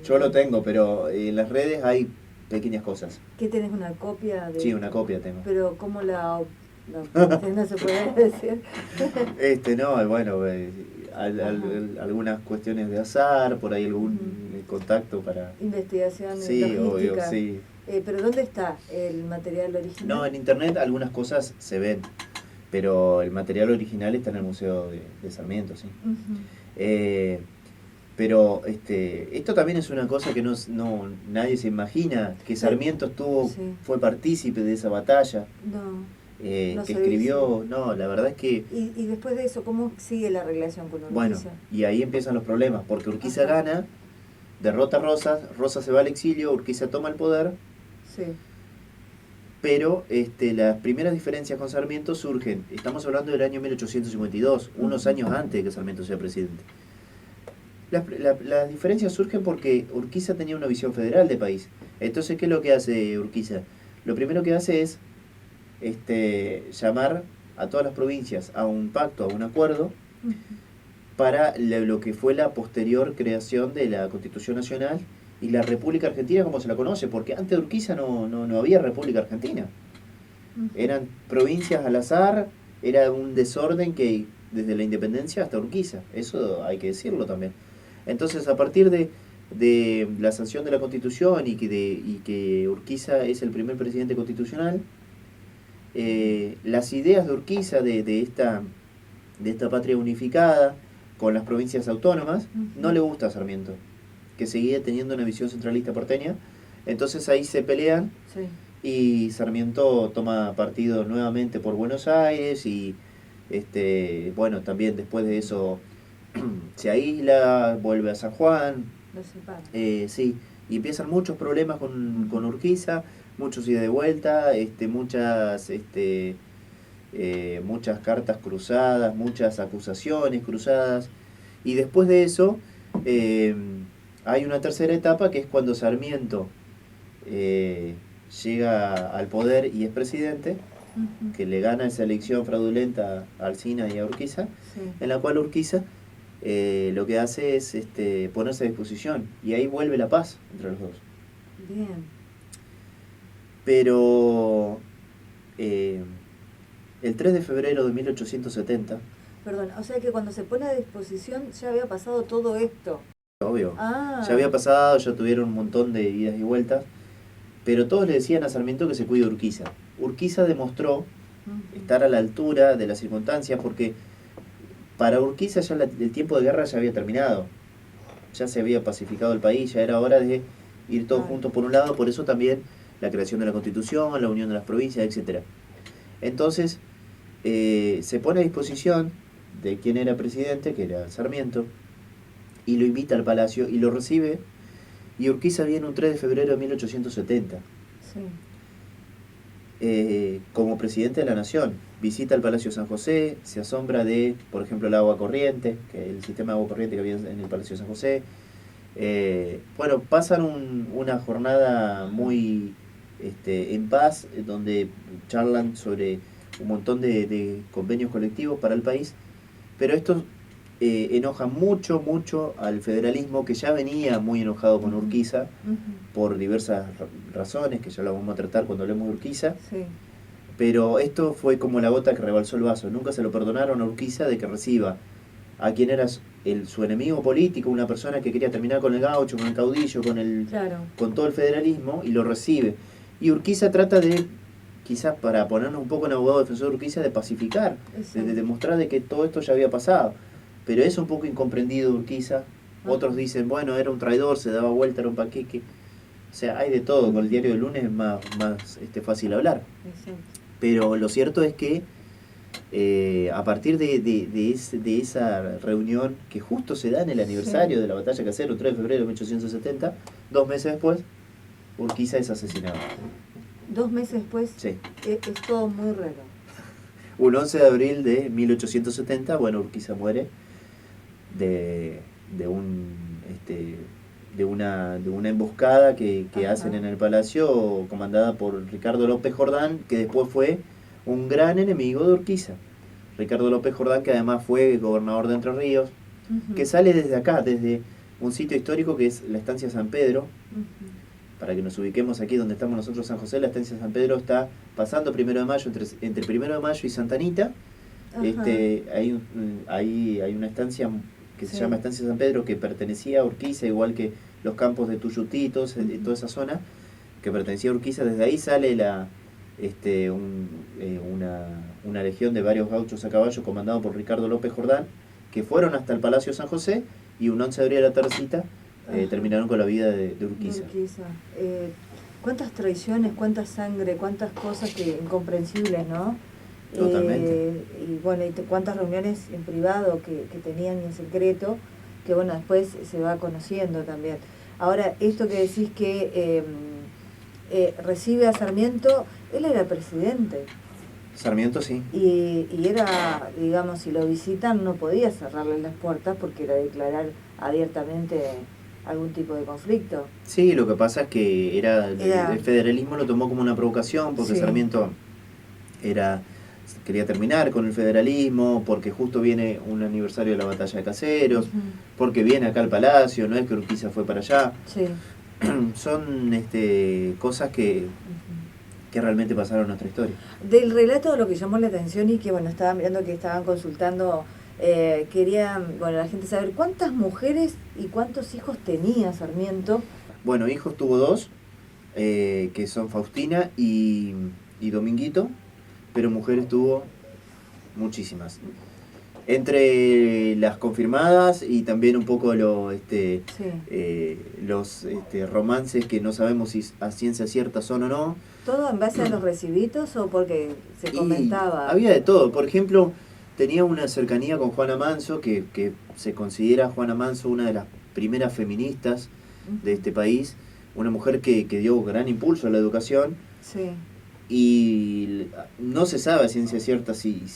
Yo lo tengo, pero en las redes hay pequeñas cosas. ¿Qué tenés, una copia? Sí, una copia tengo. Pero ¿cómo la no se puede decir? No, bueno, algunas cuestiones de azar, por ahí algún contacto para... Investigación, sí, logística. Obvio, sí. ¿Pero dónde está el material original? No, en internet algunas cosas se ven, pero el material original está en el Museo de Sarmiento, sí. Pero esto también es una cosa que nadie se imagina, que Sarmiento fue partícipe de esa batalla. Que escribió, la verdad es que... ¿Y después de eso, cómo sigue la relación con Urquiza? Bueno, y ahí empiezan los problemas, porque Urquiza gana, derrota a Rosas, Rosas se va al exilio, Urquiza toma el poder, sí. Pero las primeras diferencias con Sarmiento surgen, estamos hablando del año 1852, unos años antes de que Sarmiento sea presidente. Las diferencias surgen porque Urquiza tenía una visión federal de país. Entonces, ¿qué es lo que hace Urquiza? Lo primero que hace es llamar a todas las provincias a un pacto, a un acuerdo, para lo que fue la posterior creación de la Constitución Nacional y la República Argentina como se la conoce, porque antes de Urquiza no había República Argentina. Eran provincias al azar, era un desorden que desde la independencia hasta Urquiza, eso hay que decirlo también. Entonces, a partir de la sanción de la Constitución y que Urquiza es el primer presidente constitucional, las ideas de Urquiza de esta patria unificada con las provincias autónomas no le gusta a Sarmiento, que seguía teniendo una visión centralista porteña. Entonces ahí se pelean, sí. Y Sarmiento toma partido nuevamente por Buenos Aires y bueno, también después de eso se aísla, vuelve a San Juan. Lo separa. Sí, y empiezan muchos problemas con Urquiza, muchos ida de vuelta, muchas cartas cruzadas, muchas acusaciones cruzadas, y después de eso hay una tercera etapa que es cuando Sarmiento llega al poder y es presidente, que le gana esa elección fraudulenta a Alsina y a Urquiza, sí. En la cual Urquiza lo que hace es ponerse a disposición, y ahí vuelve la paz entre los dos. Bien. Pero el 3 de febrero de 1870... Perdón, o sea que cuando se pone a disposición ya había pasado todo esto. Obvio, ya había pasado, ya tuvieron un montón de idas y vueltas, pero todos le decían a Sarmiento que se cuide Urquiza. Urquiza demostró estar a la altura de las circunstancias, porque para Urquiza ya el tiempo de guerra ya había terminado, ya se había pacificado el país, ya era hora de ir todos juntos por un lado, por eso también la creación de la Constitución, la unión de las provincias, etc. Entonces se pone a disposición de quien era presidente, que era Sarmiento, y lo invita al palacio y lo recibe, y Urquiza viene un 3 de febrero de 1870. Sí. Como presidente de la nación, visita el Palacio San José, se asombra de, por ejemplo, el agua corriente, el sistema de agua corriente que había en el Palacio San José. Bueno, pasan una jornada muy en paz, donde charlan sobre un montón de convenios colectivos para el país, pero esto enoja mucho al federalismo, que ya venía muy enojado con Urquiza por diversas razones, que ya lo vamos a tratar cuando hablemos de Urquiza. Sí. Pero esto fue como la gota que rebalsó el vaso. Nunca se lo perdonaron a Urquiza de que reciba a quien era su enemigo político, una persona que quería terminar con el gaucho, con el caudillo, con todo el federalismo, y lo recibe. Y Urquiza trata de, quizás para ponernos un poco en abogado defensor de Urquiza, de pacificar, de demostrar de que todo esto ya había pasado. Pero es un poco incomprendido Urquiza. Otros dicen, bueno, era un traidor, se daba vuelta, era un paqueque. O sea, hay de todo. Con el diario del lunes es más fácil hablar. Pero lo cierto es que a partir de esa reunión, que justo se da en el aniversario de la batalla de Caseros, 3 de febrero de 1870, 2 meses después, Urquiza es asesinado. 2 meses después. Sí. Es todo muy raro. Un 11 de abril de 1870, bueno, Urquiza muere de una emboscada que hacen en el palacio, comandada por Ricardo López Jordán, que después fue un gran enemigo de Urquiza. Ricardo López Jordán, que además fue gobernador de Entre Ríos, que sale desde acá, desde un sitio histórico que es la Estancia San Pedro. Para que nos ubiquemos aquí donde estamos nosotros, San José, la Estancia San Pedro está pasando 1 de mayo, entre 1 de mayo y Santa Anita. Hay una estancia que se llama Estancia San Pedro, que pertenecía a Urquiza, igual que los campos de Tuyutitos, toda esa zona, que pertenecía a Urquiza. Desde ahí sale una legión de varios gauchos a caballo comandado por Ricardo López Jordán, que fueron hasta el Palacio San José, y un 11 de abril a la tardecita terminaron con la vida de Urquiza. Cuántas traiciones, cuánta sangre, cuántas cosas incomprensibles, ¿no? Totalmente. Y bueno, cuántas reuniones en privado que tenían en secreto, que bueno, después se va conociendo también. Ahora, esto que decís que recibe a Sarmiento, él era presidente. Sarmiento sí. Y era, digamos, si lo visitan no podía cerrarle las puertas porque era declarar abiertamente algún tipo de conflicto. Sí, lo que pasa es que el federalismo lo tomó como una provocación, porque Sarmiento quería terminar con el federalismo, porque justo viene un aniversario de la batalla de Caseros, porque viene acá al Palacio, no es que Urquiza fue para allá. Sí. Son cosas que realmente pasaron en nuestra historia. Del relato, lo que llamó la atención y que bueno, estaba mirando que estaban consultando, querían, bueno, la gente saber cuántas mujeres y cuántos hijos tenía Sarmiento. Bueno, hijos tuvo 2, que son Faustina y Dominguito, pero mujeres tuvo muchísimas. Entre las confirmadas y también un poco los romances que no sabemos si a ciencia cierta son o no. ¿Todo en base a los recibitos o porque se comentaba? Había de todo. Por ejemplo, tenía una cercanía con Juana Manso, que se considera Juana Manso una de las primeras feministas de este país, una mujer que dio gran impulso a la educación. Sí. Y no se sabe a ciencia cierta si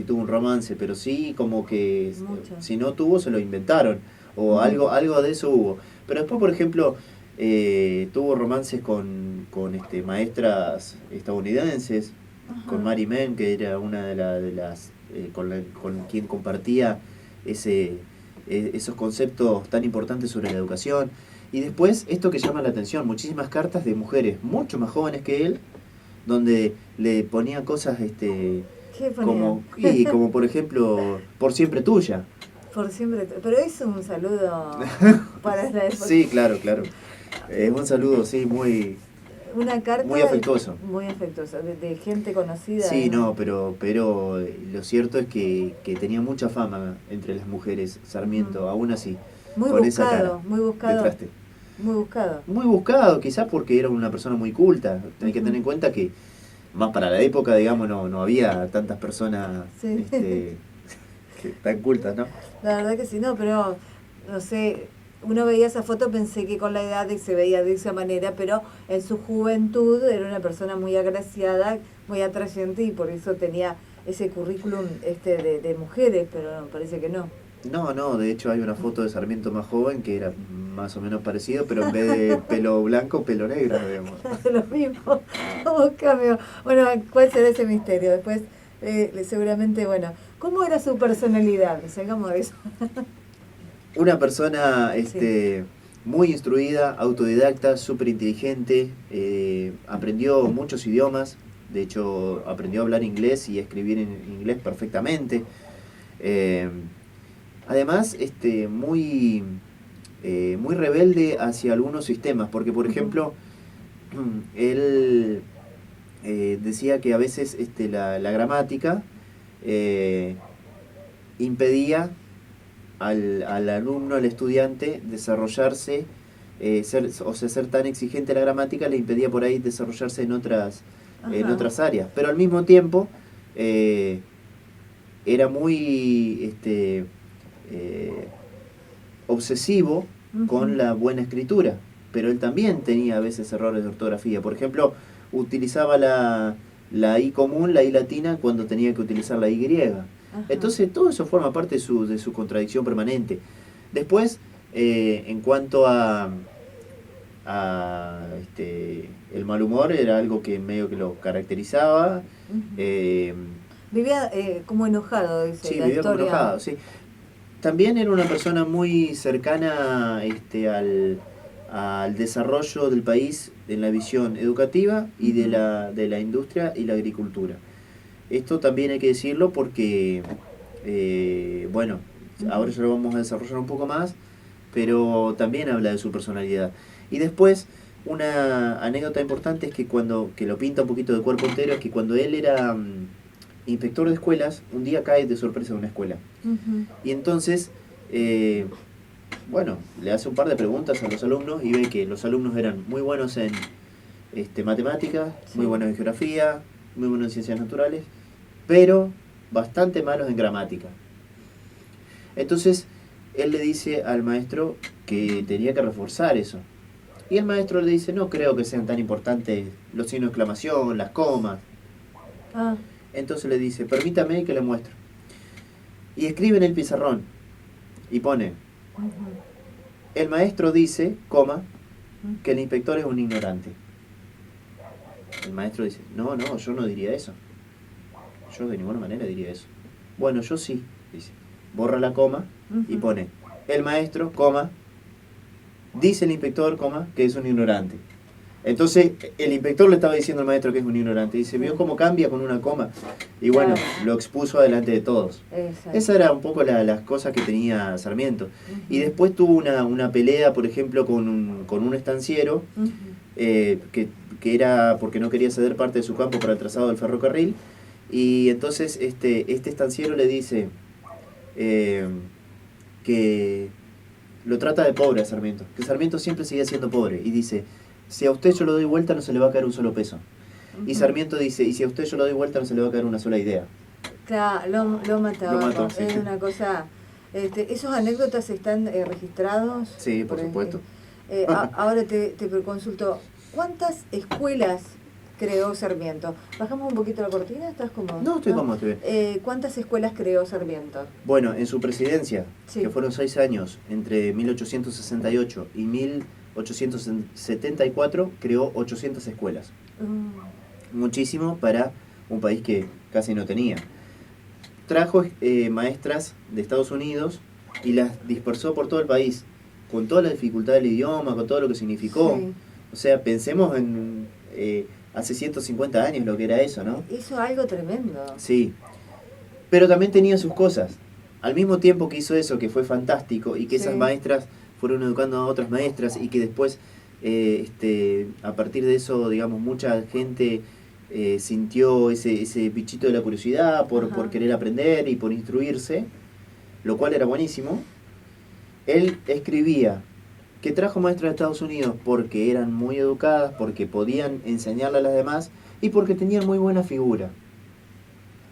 tuvo un romance, pero sí como que si no tuvo se lo inventaron, o algo de eso hubo. Pero después, por ejemplo, tuvo romances con maestras estadounidenses, con Mary Mann, que era una de las con quien compartía esos conceptos tan importantes sobre la educación. Y después, esto que llama la atención, muchísimas cartas de mujeres mucho más jóvenes que él, donde le ponía cosas como por ejemplo, por siempre tuya. Por siempre, pero es un saludo para la época. Sí, claro. Es un saludo, sí, una carta muy afectuoso. Muy afectuoso, de gente conocida. Sí, no, pero lo cierto es que tenía mucha fama entre las mujeres, Sarmiento, aún así. Muy con buscado, esa cara muy buscado. de traste. Muy buscado. Muy buscado, quizás porque era una persona muy culta. Hay que tener en cuenta que, más para la época, digamos, no había tantas personas tan cultas, ¿no? La verdad que sí, no, pero, no sé, uno veía esa foto, pensé que con la edad se veía de esa manera, pero en su juventud era una persona muy agraciada, muy atrayente y por eso tenía ese currículum de mujeres, pero no, parece que no. No, de hecho hay una foto de Sarmiento más joven que era más o menos parecido, pero en vez de pelo blanco, pelo negro, digamos. Lo mismo, un cambio. Bueno, ¿cuál será ese misterio? Después, seguramente, bueno, ¿cómo era su personalidad? Salgamos de eso. Una persona muy instruida, autodidacta, súper inteligente, aprendió muchos idiomas, de hecho aprendió a hablar inglés y a escribir en inglés perfectamente. Además, muy rebelde hacia algunos sistemas, porque por ejemplo, él decía que a veces la gramática impedía al alumno, al estudiante, desarrollarse, ser tan exigente a la gramática le impedía por ahí desarrollarse en otras áreas. Pero al mismo tiempo era muy obsesivo con la buena escritura, pero él también tenía a veces errores de ortografía. Por ejemplo, utilizaba la I común, la I latina, cuando tenía que utilizar la Y. Ajá. Entonces todo eso forma parte de su contradicción permanente. Después, en cuanto a el mal humor, era algo que medio que lo caracterizaba. Vivía como enojado, dice Sí, la vivía como historia. enojado, sí. También era una persona muy cercana al desarrollo del país en la visión educativa y de la industria y la agricultura. Esto también hay que decirlo porque, bueno, ahora ya lo vamos a desarrollar un poco más, pero también habla de su personalidad. Y después, una anécdota importante es que que lo pinta un poquito de cuerpo entero, es que cuando él era inspector de escuelas, un día cae de sorpresa en una escuela. Y entonces, bueno, le hace un par de preguntas a los alumnos y ve que los alumnos eran muy buenos en matemáticas, muy buenos en geografía, muy buenos en ciencias naturales, pero bastante malos en gramática. Entonces, él le dice al maestro que tenía que reforzar eso. Y el maestro le dice, no creo que sean tan importantes los signos de exclamación, las comas. Entonces le dice, permítame que le muestro. Y escribe en el pizarrón y pone, el maestro dice, coma, que el inspector es un ignorante. El maestro dice, no, yo no diría eso. Yo de ninguna manera diría eso. Bueno, yo sí, dice. Borra la coma y pone, el maestro, coma, dice el inspector, coma, que es un ignorante. Entonces, el inspector le estaba diciendo al maestro que es un ignorante. Dice, ¿vio cómo cambia con una coma? Y bueno, lo expuso adelante de todos. Exacto. Esa era un poco las cosas que tenía Sarmiento. Y después tuvo una pelea, por ejemplo, con un estanciero, que era porque no quería ceder parte de su campo para el trazado del ferrocarril. Y entonces este estanciero le dice que lo trata de pobre a Sarmiento. Que Sarmiento siempre sigue siendo pobre. Y dice, si a usted yo lo doy vuelta no se le va a caer un solo peso. Y Sarmiento dice, y si a usted yo lo doy vuelta no se le va a caer una sola idea. Claro, lo mataba. Lo mató, sí, Es sí. una cosa... ¿esos anécdotas están registrados? Sí, por supuesto. Ahora te consulto, ¿cuántas escuelas creó Sarmiento? Bajamos un poquito la cortina, ¿estás cómodo? No, estoy cómodo, estoy bien. ¿Cuántas escuelas creó Sarmiento? Bueno, en su presidencia, Sí. que fueron 6 años, entre 1868 y 1874, creó 800 escuelas. Muchísimo para un país que casi no tenía. Trajo maestras de Estados Unidos y las dispersó por todo el país, con toda la dificultad del idioma, con todo lo que significó. Sí. O sea, pensemos en hace 150 años lo que era eso, ¿no? Hizo algo tremendo. Sí, pero también tenía sus cosas. Al mismo tiempo que hizo eso, que fue fantástico, y que esas maestras fueron educando a otras maestras, y que después, a partir de eso, digamos, mucha gente sintió ese bichito de la curiosidad por querer aprender y por instruirse, lo cual era buenísimo. Él escribía que trajo maestras de Estados Unidos porque eran muy educadas, porque podían enseñarle a las demás y porque tenían muy buena figura.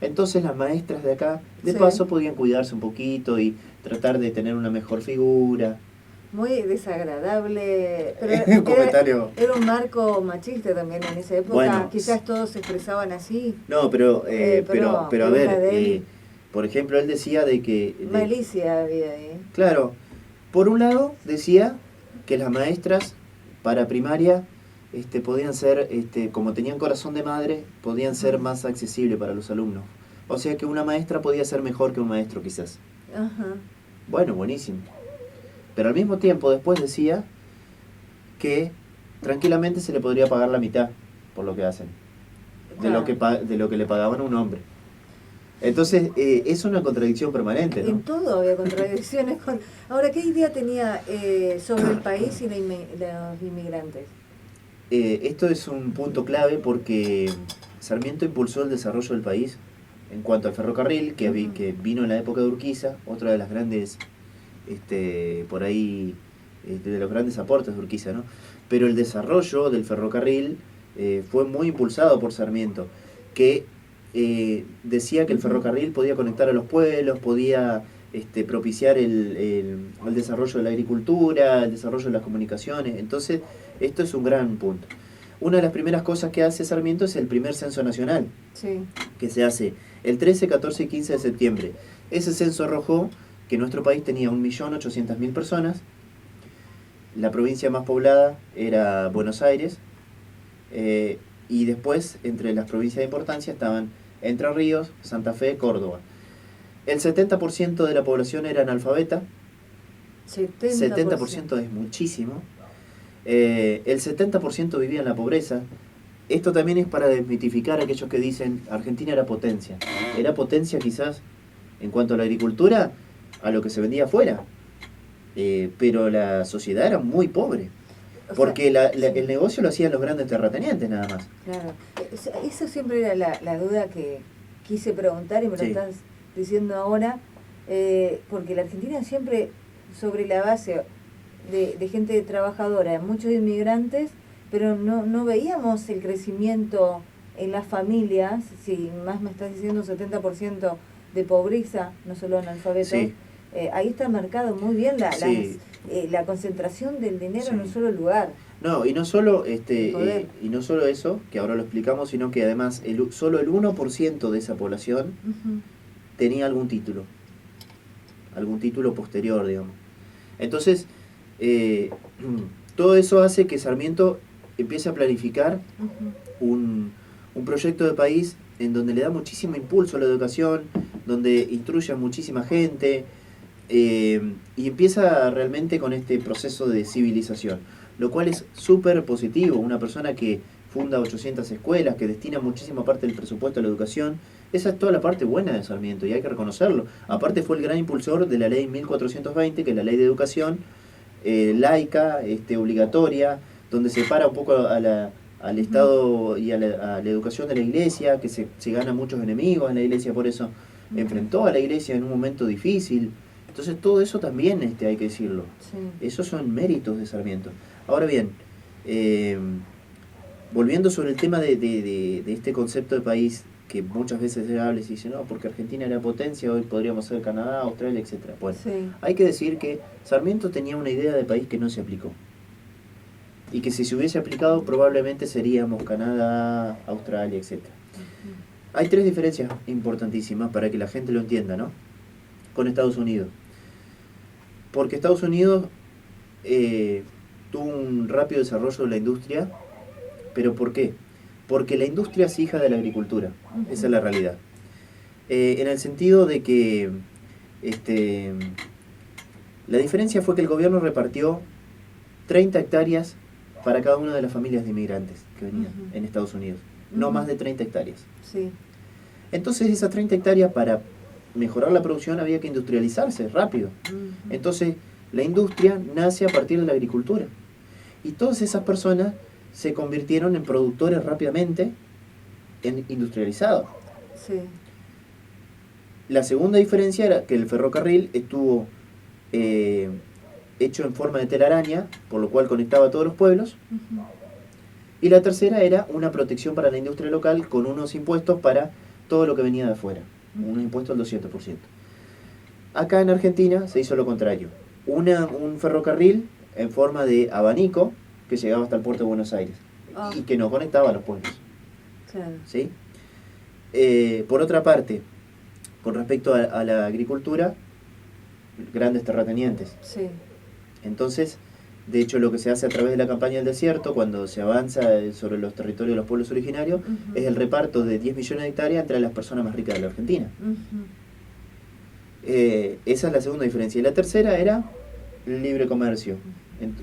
Entonces las maestras de acá, de paso, podían cuidarse un poquito y tratar de tener una mejor figura. Muy desagradable. Un comentario. Era un marco machista también en esa época. Bueno, quizás todos se expresaban así. No, pero a ver, por ejemplo, él decía de que... malicia había ahí. Claro, por un lado decía que las maestras para primaria podían ser, como tenían corazón de madre, podían ser más accesibles para los alumnos. O sea que una maestra podía ser mejor que un maestro quizás. Bueno, buenísimo. Pero al mismo tiempo después decía que tranquilamente se le podría pagar la mitad por lo que hacen, de lo que le pagaban a un hombre. Entonces es una contradicción permanente, ¿no? En todo había contradicciones. Ahora, ¿qué idea tenía sobre el país y los inmigrantes? Esto es un punto clave porque Sarmiento impulsó el desarrollo del país en cuanto al ferrocarril, que vino en la época de Urquiza, otra de las grandes, por ahí, de los grandes aportes de Urquiza, ¿no? Pero el desarrollo del ferrocarril fue muy impulsado por Sarmiento, que decía que el ferrocarril podía conectar a los pueblos, podía propiciar el desarrollo de la agricultura, el desarrollo de las comunicaciones. Entonces, esto es un gran punto. Una de las primeras cosas que hace Sarmiento es el primer censo nacional, que se hace el 13, 14 y 15 de septiembre. Ese censo arrojó que nuestro país tenía 1.800.000 personas, la provincia más poblada era Buenos Aires, y después, entre las provincias de importancia, estaban Entre Ríos, Santa Fe, Córdoba. El 70% de la población era analfabeta. 70% es muchísimo. El 70% vivía en la pobreza. Esto también es para desmitificar a aquellos que dicen Argentina era potencia. Era potencia quizás en cuanto a la agricultura, a lo que se vendía afuera. Pero la sociedad era muy pobre. Porque el negocio lo hacían los grandes terratenientes nada más. Claro. Eso siempre era la duda que quise preguntar y me lo estás diciendo ahora. Porque la Argentina siempre, sobre la base de gente trabajadora, muchos inmigrantes, pero no veíamos el crecimiento en las familias. Si más me estás diciendo 70% de pobreza, no solo analfabetos. Sí. Ahí está marcado muy bien la concentración del dinero en un solo lugar. No, y no solo y no solo eso, que ahora lo explicamos, sino que además solo el 1% de esa población tenía algún título posterior, digamos. Entonces, todo eso hace que Sarmiento empiece a planificar un proyecto de país en donde le da muchísimo impulso a la educación, donde instruye a muchísima gente, y empieza realmente con este proceso de civilización, lo cual es súper positivo. Una persona que funda 800 escuelas, que destina muchísima parte del presupuesto a la educación, esa es toda la parte buena de Sarmiento y hay que reconocerlo. Aparte fue el gran impulsor de la ley 1420, que es la ley de educación laica, obligatoria, donde separa un poco al Estado y a la educación de la Iglesia, que se gana muchos enemigos en la Iglesia, por eso enfrentó a la Iglesia en un momento difícil. Entonces todo eso también hay que decirlo. Esos son méritos de Sarmiento. Ahora bien, volviendo sobre el tema de este concepto de país, que muchas veces se habla y se dice, no, porque Argentina era potencia, hoy podríamos ser Canadá, Australia, etcétera. Bueno, hay que decir que Sarmiento tenía una idea de país que no se aplicó. Y que si se hubiese aplicado probablemente seríamos Canadá, Australia, etcétera. Hay tres diferencias importantísimas para que la gente lo entienda, ¿no? Con Estados Unidos. Porque Estados Unidos tuvo un rápido desarrollo de la industria, pero ¿por qué? Porque la industria es hija de la agricultura, esa es la realidad. En el sentido de que la diferencia fue que el gobierno repartió 30 hectáreas para cada una de las familias de inmigrantes que venían en Estados Unidos, no más de 30 hectáreas. Entonces esas 30 hectáreas, para mejorar la producción había que industrializarse rápido. Entonces la industria nace a partir de la agricultura. Y todas esas personas se convirtieron en productores rápidamente, en industrializados. La segunda diferencia era que el ferrocarril estuvo hecho en forma de telaraña, por lo cual conectaba a todos los pueblos. Y la tercera era una protección para la industria local con unos impuestos para todo lo que venía de afuera. Un impuesto al 200%. Acá en Argentina se hizo lo contrario. Un ferrocarril en forma de abanico que llegaba hasta el puerto de Buenos Aires y que no conectaba a los pueblos. ¿Sí? Por otra parte, con respecto a la agricultura, grandes terratenientes. Entonces, de hecho, lo que se hace a través de la campaña del desierto, cuando se avanza sobre los territorios de los pueblos originarios, es el reparto de 10 millones de hectáreas entre las personas más ricas de la Argentina. Esa es la segunda diferencia. Y la tercera era el libre comercio,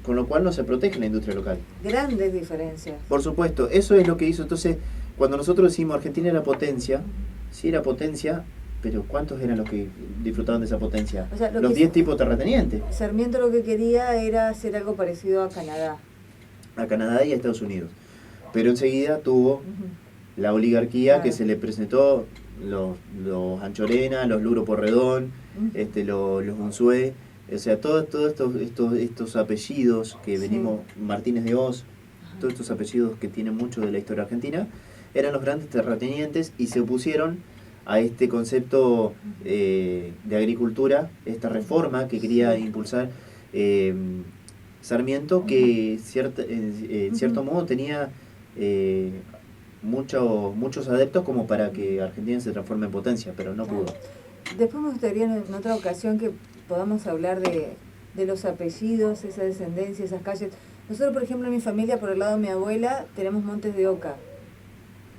con lo cual no se protege la industria local. Grandes diferencias. Por supuesto, eso es lo que hizo. Entonces, cuando nosotros decimos Argentina era potencia, sí era potencia, pero ¿cuántos eran los que disfrutaban de esa potencia? O sea, los 10 tipos terratenientes. Sarmiento lo que quería era hacer algo parecido a Canadá. A Canadá y a Estados Unidos. Pero enseguida tuvo la oligarquía que se le presentó, los Anchorena, los Luro Porredón, los Unzué, o sea, todos estos apellidos que venimos, Martínez de Oz, todos estos apellidos que tienen mucho de la historia argentina, eran los grandes terratenientes y se opusieron a este concepto de agricultura, esta reforma que quería impulsar Sarmiento, que en cierto modo tenía muchos adeptos como para que Argentina se transforme en potencia, pero no pudo. Después me gustaría en otra ocasión que podamos hablar de los apellidos, esa descendencia, esas calles. Nosotros, por ejemplo, en mi familia, por el lado de mi abuela, tenemos Montes de Oca.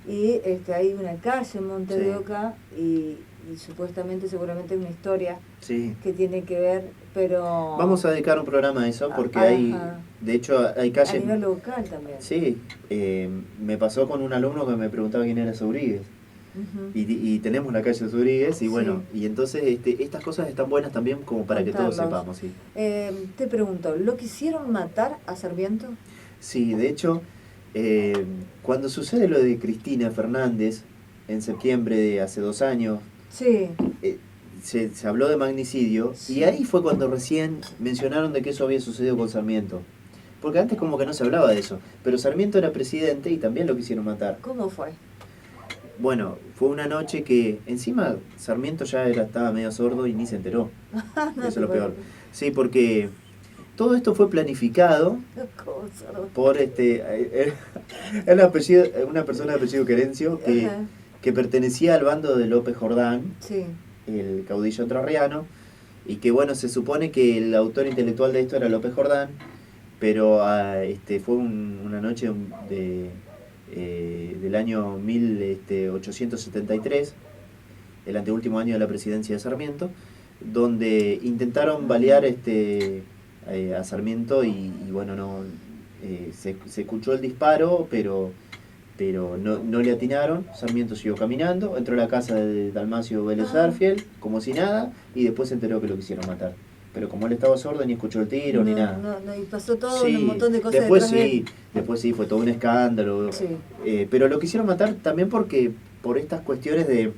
Y hay una calle en Montes de Oca y supuestamente, seguramente una historia que tiene que ver, pero... Vamos a dedicar un programa a eso porque de hecho hay calles... A nivel local también. Sí, me pasó con un alumno que me preguntaba quién era Sobríguez. Y tenemos la calle Sobríguez y bueno, y entonces estas cosas están buenas también como para que todos sepamos. Sí. Te pregunto, ¿lo quisieron matar a Sarmiento? Sí, de hecho, cuando sucede lo de Cristina Fernández en septiembre de hace 2 años, se habló de magnicidio y ahí fue cuando recién mencionaron de que eso había sucedido con Sarmiento. Porque antes como que no se hablaba de eso, pero Sarmiento era presidente y también lo quisieron matar. ¿Cómo fue? Bueno, fue una noche que encima Sarmiento ya estaba medio sordo y ni se enteró. Eso es lo peor. Sí, porque todo esto fue planificado por una persona de apellido Querencio que pertenecía al bando de López Jordán, el caudillo entrerriano, y que bueno, se supone que el autor intelectual de esto era López Jordán, pero fue una noche del año 1873, el anteúltimo año de la presidencia de Sarmiento, donde intentaron balear a Sarmiento y bueno, se escuchó el disparo, pero no le atinaron. Sarmiento siguió caminando, entró a la casa de Dalmacio Vélez Sarsfield como si nada y después se enteró que lo quisieron matar. Pero como él estaba sordo, ni escuchó el tiro, ni nada. Y pasó todo un montón de cosas después sí, fue todo un escándalo. Pero lo quisieron matar también por estas cuestiones de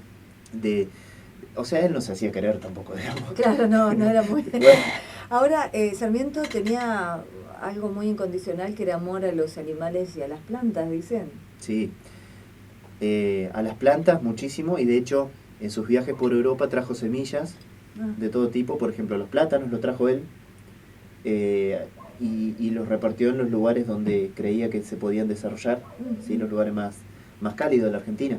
o sea, él no se hacía querer tampoco, digamos. Claro, no era muy... Bueno. Ahora, Sarmiento tenía algo muy incondicional que era amor a los animales y a las plantas, dicen. Sí, a las plantas muchísimo, y de hecho en sus viajes por Europa trajo semillas de todo tipo, por ejemplo los plátanos los trajo él, y los repartió en los lugares donde creía que se podían desarrollar, ¿sí? Los lugares más cálidos de la Argentina.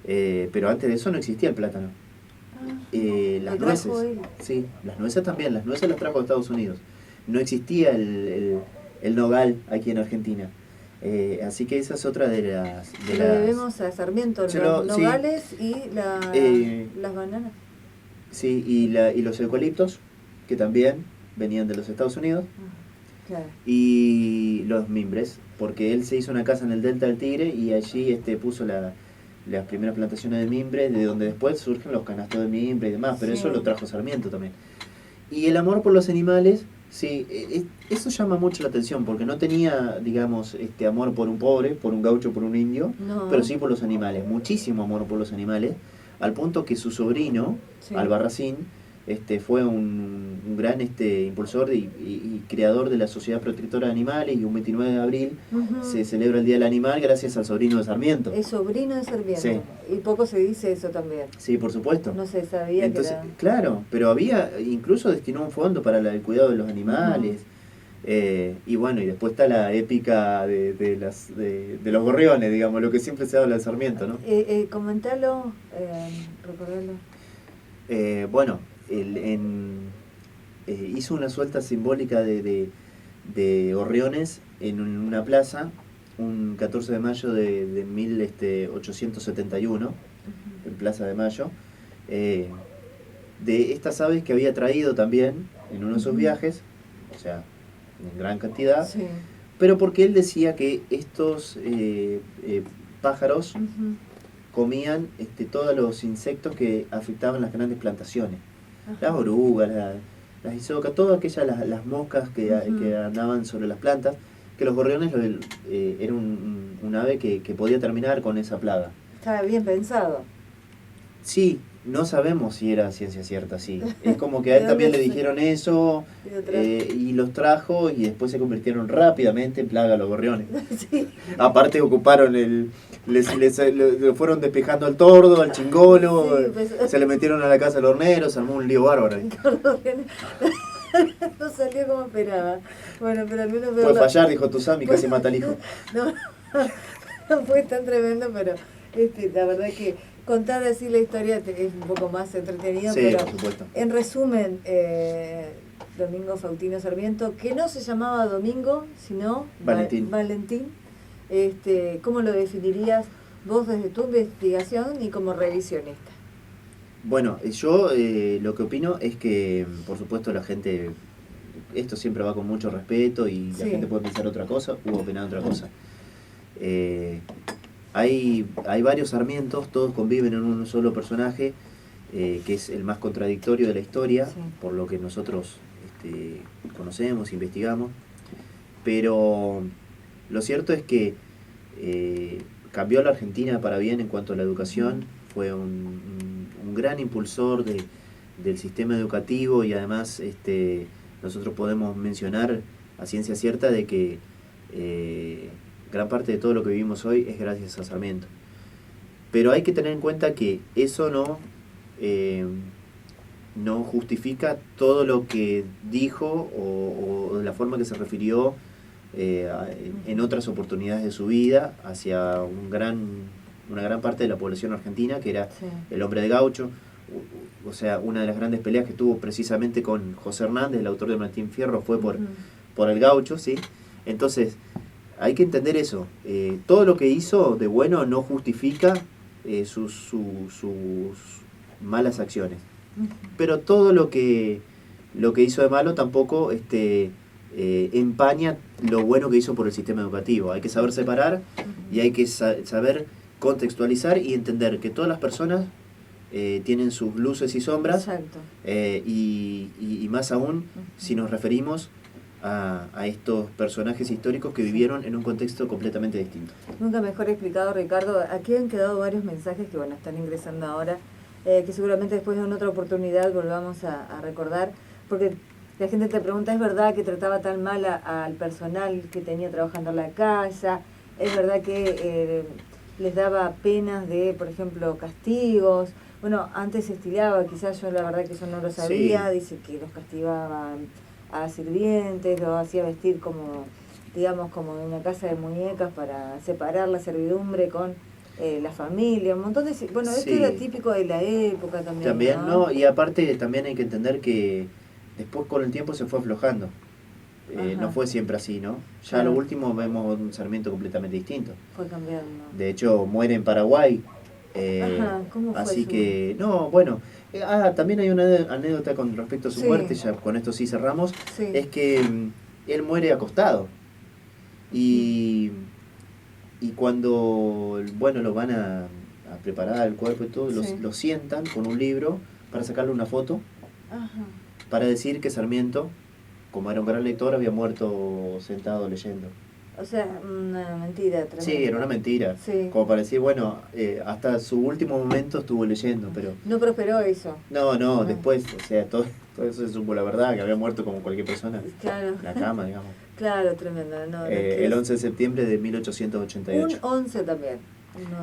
Pero antes de eso no existía el plátano. Las nueces, sí, las nueces también, las nueces las trajo de Estados Unidos. No existía el nogal aquí en Argentina. Así que esa es otra de las... Le debemos a Sarmiento los nogales y las bananas. Sí, y los eucaliptos, que también venían de los Estados Unidos. Claro. Y los mimbres, porque él se hizo una casa en el Delta del Tigre y allí puso las primeras plantaciones de mimbre, de donde después surgen los canastos de mimbre y demás, pero eso lo trajo Sarmiento también. Y el amor por los animales, sí, eso llama mucho la atención, porque no tenía, digamos, amor por un pobre, por un gaucho, por un indio, pero sí por los animales, muchísimo amor por los animales, al punto que su sobrino, Albarracín, fue un gran impulsor y creador de la Sociedad Protectora de Animales, y un 29 de abril se celebra el Día del Animal gracias al sobrino de Sarmiento. Es sobrino de Sarmiento. Sí. Y poco se dice eso también. Sí, por supuesto. No se sabía. Entonces, claro, pero incluso destinó un fondo para el cuidado de los animales. Y bueno, y después está la épica de los gorriones, digamos, lo que siempre se habla de Sarmiento, ¿no? Comentalo, recordalo. Bueno, hizo una suelta simbólica de gorriones en una plaza un 14 de mayo de 1871, en Plaza de Mayo, de estas aves que había traído también en uno de sus viajes, o sea, en gran cantidad, pero porque él decía que estos pájaros comían todos los insectos que afectaban las grandes plantaciones. Las orugas, las isocas, todas aquellas, las moscas que andaban sobre las plantas, que los gorriones era un ave que podía terminar con esa plaga. Estaba bien pensado. Sí, no sabemos si era ciencia cierta, sí. Es como que a él también le dijeron eso y los trajo y después se convirtieron rápidamente en plaga los gorriones. Sí. Aparte ocuparon le fueron despejando al tordo, al chingolo, Sí, pues, se le metieron a la casa al hornero, se armó un lío bárbaro ahí. No salió como esperaba. Bueno, pero al menos Puede fallar, dijo Tuzami, casi mata al hijo. No, no fue tan tremendo, pero la verdad que contar así la historia es un poco más entretenido. Sí, pero por supuesto. En resumen, Domingo Faustino Sarmiento, que no se llamaba Domingo, sino Valentín. Valentín. ¿Cómo lo definirías vos desde tu investigación y como revisionista? Bueno, yo lo que opino es que, por supuesto, la gente, esto siempre va con mucho respeto y la gente puede pensar otra cosa u opinar otra cosa. Hay varios Sarmientos, todos conviven en un solo personaje, que es el más contradictorio de la historia, por lo que nosotros conocemos, investigamos, pero lo cierto es que cambió la Argentina para bien en cuanto a la educación, fue un gran impulsor del sistema educativo y además nosotros podemos mencionar a ciencia cierta de que gran parte de todo lo que vivimos hoy es gracias a Sarmiento. Pero hay que tener en cuenta que eso no justifica todo lo que dijo o la forma que se refirió en otras oportunidades de su vida hacia una gran parte de la población argentina, que era el hombre de gaucho. O sea, una de las grandes peleas que tuvo precisamente con José Hernández, el autor de Martín Fierro, fue por el gaucho, ¿sí? Entonces, hay que entender eso. Todo lo que hizo de bueno no justifica sus malas acciones. Pero todo lo que hizo de malo tampoco empaña lo bueno que hizo por el sistema educativo. Hay que saber separar y hay que saber contextualizar y entender que todas las personas tienen sus luces y sombras. Y más aún si nos referimos a estos personajes históricos que vivieron en un contexto completamente distinto. Nunca mejor explicado, Ricardo. Aquí han quedado varios mensajes que están ingresando ahora, que seguramente después en otra oportunidad volvamos a recordar, porque la gente te pregunta, ¿es verdad que trataba tan mal al personal que tenía trabajando en la casa? ¿Es verdad que les daba penas de, por ejemplo, castigos? Bueno, antes se estilaba, quizás yo la verdad que yo no lo sabía, dice que los castigaban a sirvientes, los hacía vestir como, digamos, como de una casa de muñecas para separar la servidumbre con la familia, un montón de... Bueno, esto era típico de la época también. También, ¿no? Y aparte también hay que entender que después con el tiempo se fue aflojando. No fue siempre así, ¿no? Ya a lo último vemos un Sarmiento completamente distinto. Fue cambiando. De hecho, muere en Paraguay. ¿Cómo fue así eso? que, no, bueno. También hay una anécdota con respecto a su muerte, ya con esto sí cerramos. Es que él muere acostado. Y cuando, lo van a preparar el cuerpo y todo, lo sientan con un libro para sacarle una foto. Para decir que Sarmiento, como era un gran lector, había muerto sentado leyendo. O sea, una mentira tremenda. Sí, era una mentira. Como para decir, hasta su último momento estuvo leyendo, pero... No prosperó eso. No, después, o sea, todo eso se supo la verdad, que había muerto como cualquier persona. Claro. En la cama, digamos. Claro, tremendo. No, el 11 de septiembre de 1888. Un 11 también.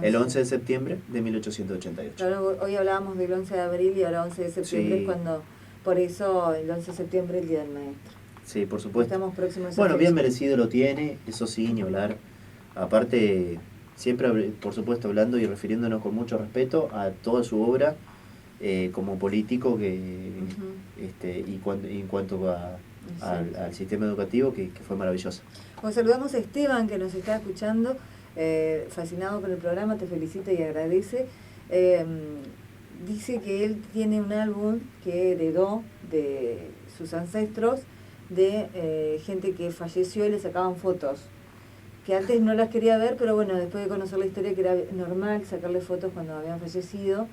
El 11 de septiembre de 1888. Claro, hoy hablábamos del 11 de abril y ahora 11 de septiembre es cuando... Por eso el 11 de septiembre es el Día del Maestro. Sí, por supuesto. Estamos próximos a Bueno, bien merecido lo tiene, eso sí, ni hablar. Aparte, siempre, por supuesto, hablando y refiriéndonos con mucho respeto a toda su obra como político que en cuanto al sistema educativo, que fue maravilloso. Bueno, saludamos a Esteban, que nos está escuchando, fascinado con el programa, te felicita y agradece. Dice que él tiene un álbum que heredó de sus ancestros, de gente que falleció y le sacaban fotos, que antes no las quería ver, pero bueno, después de conocer la historia, que era normal sacarle fotos cuando habían fallecido.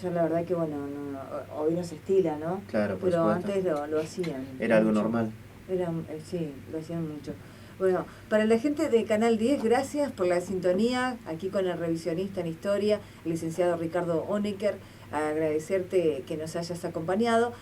Yo la verdad que hoy no se estila, ¿no? Claro, por pero supuesto. Antes lo hacían. Era algo normal. Sí, lo hacían mucho. Bueno, para la gente de Canal 10, gracias por la sintonía, aquí con el revisionista en historia, el licenciado Ricardo Honecker, agradecerte que nos hayas acompañado.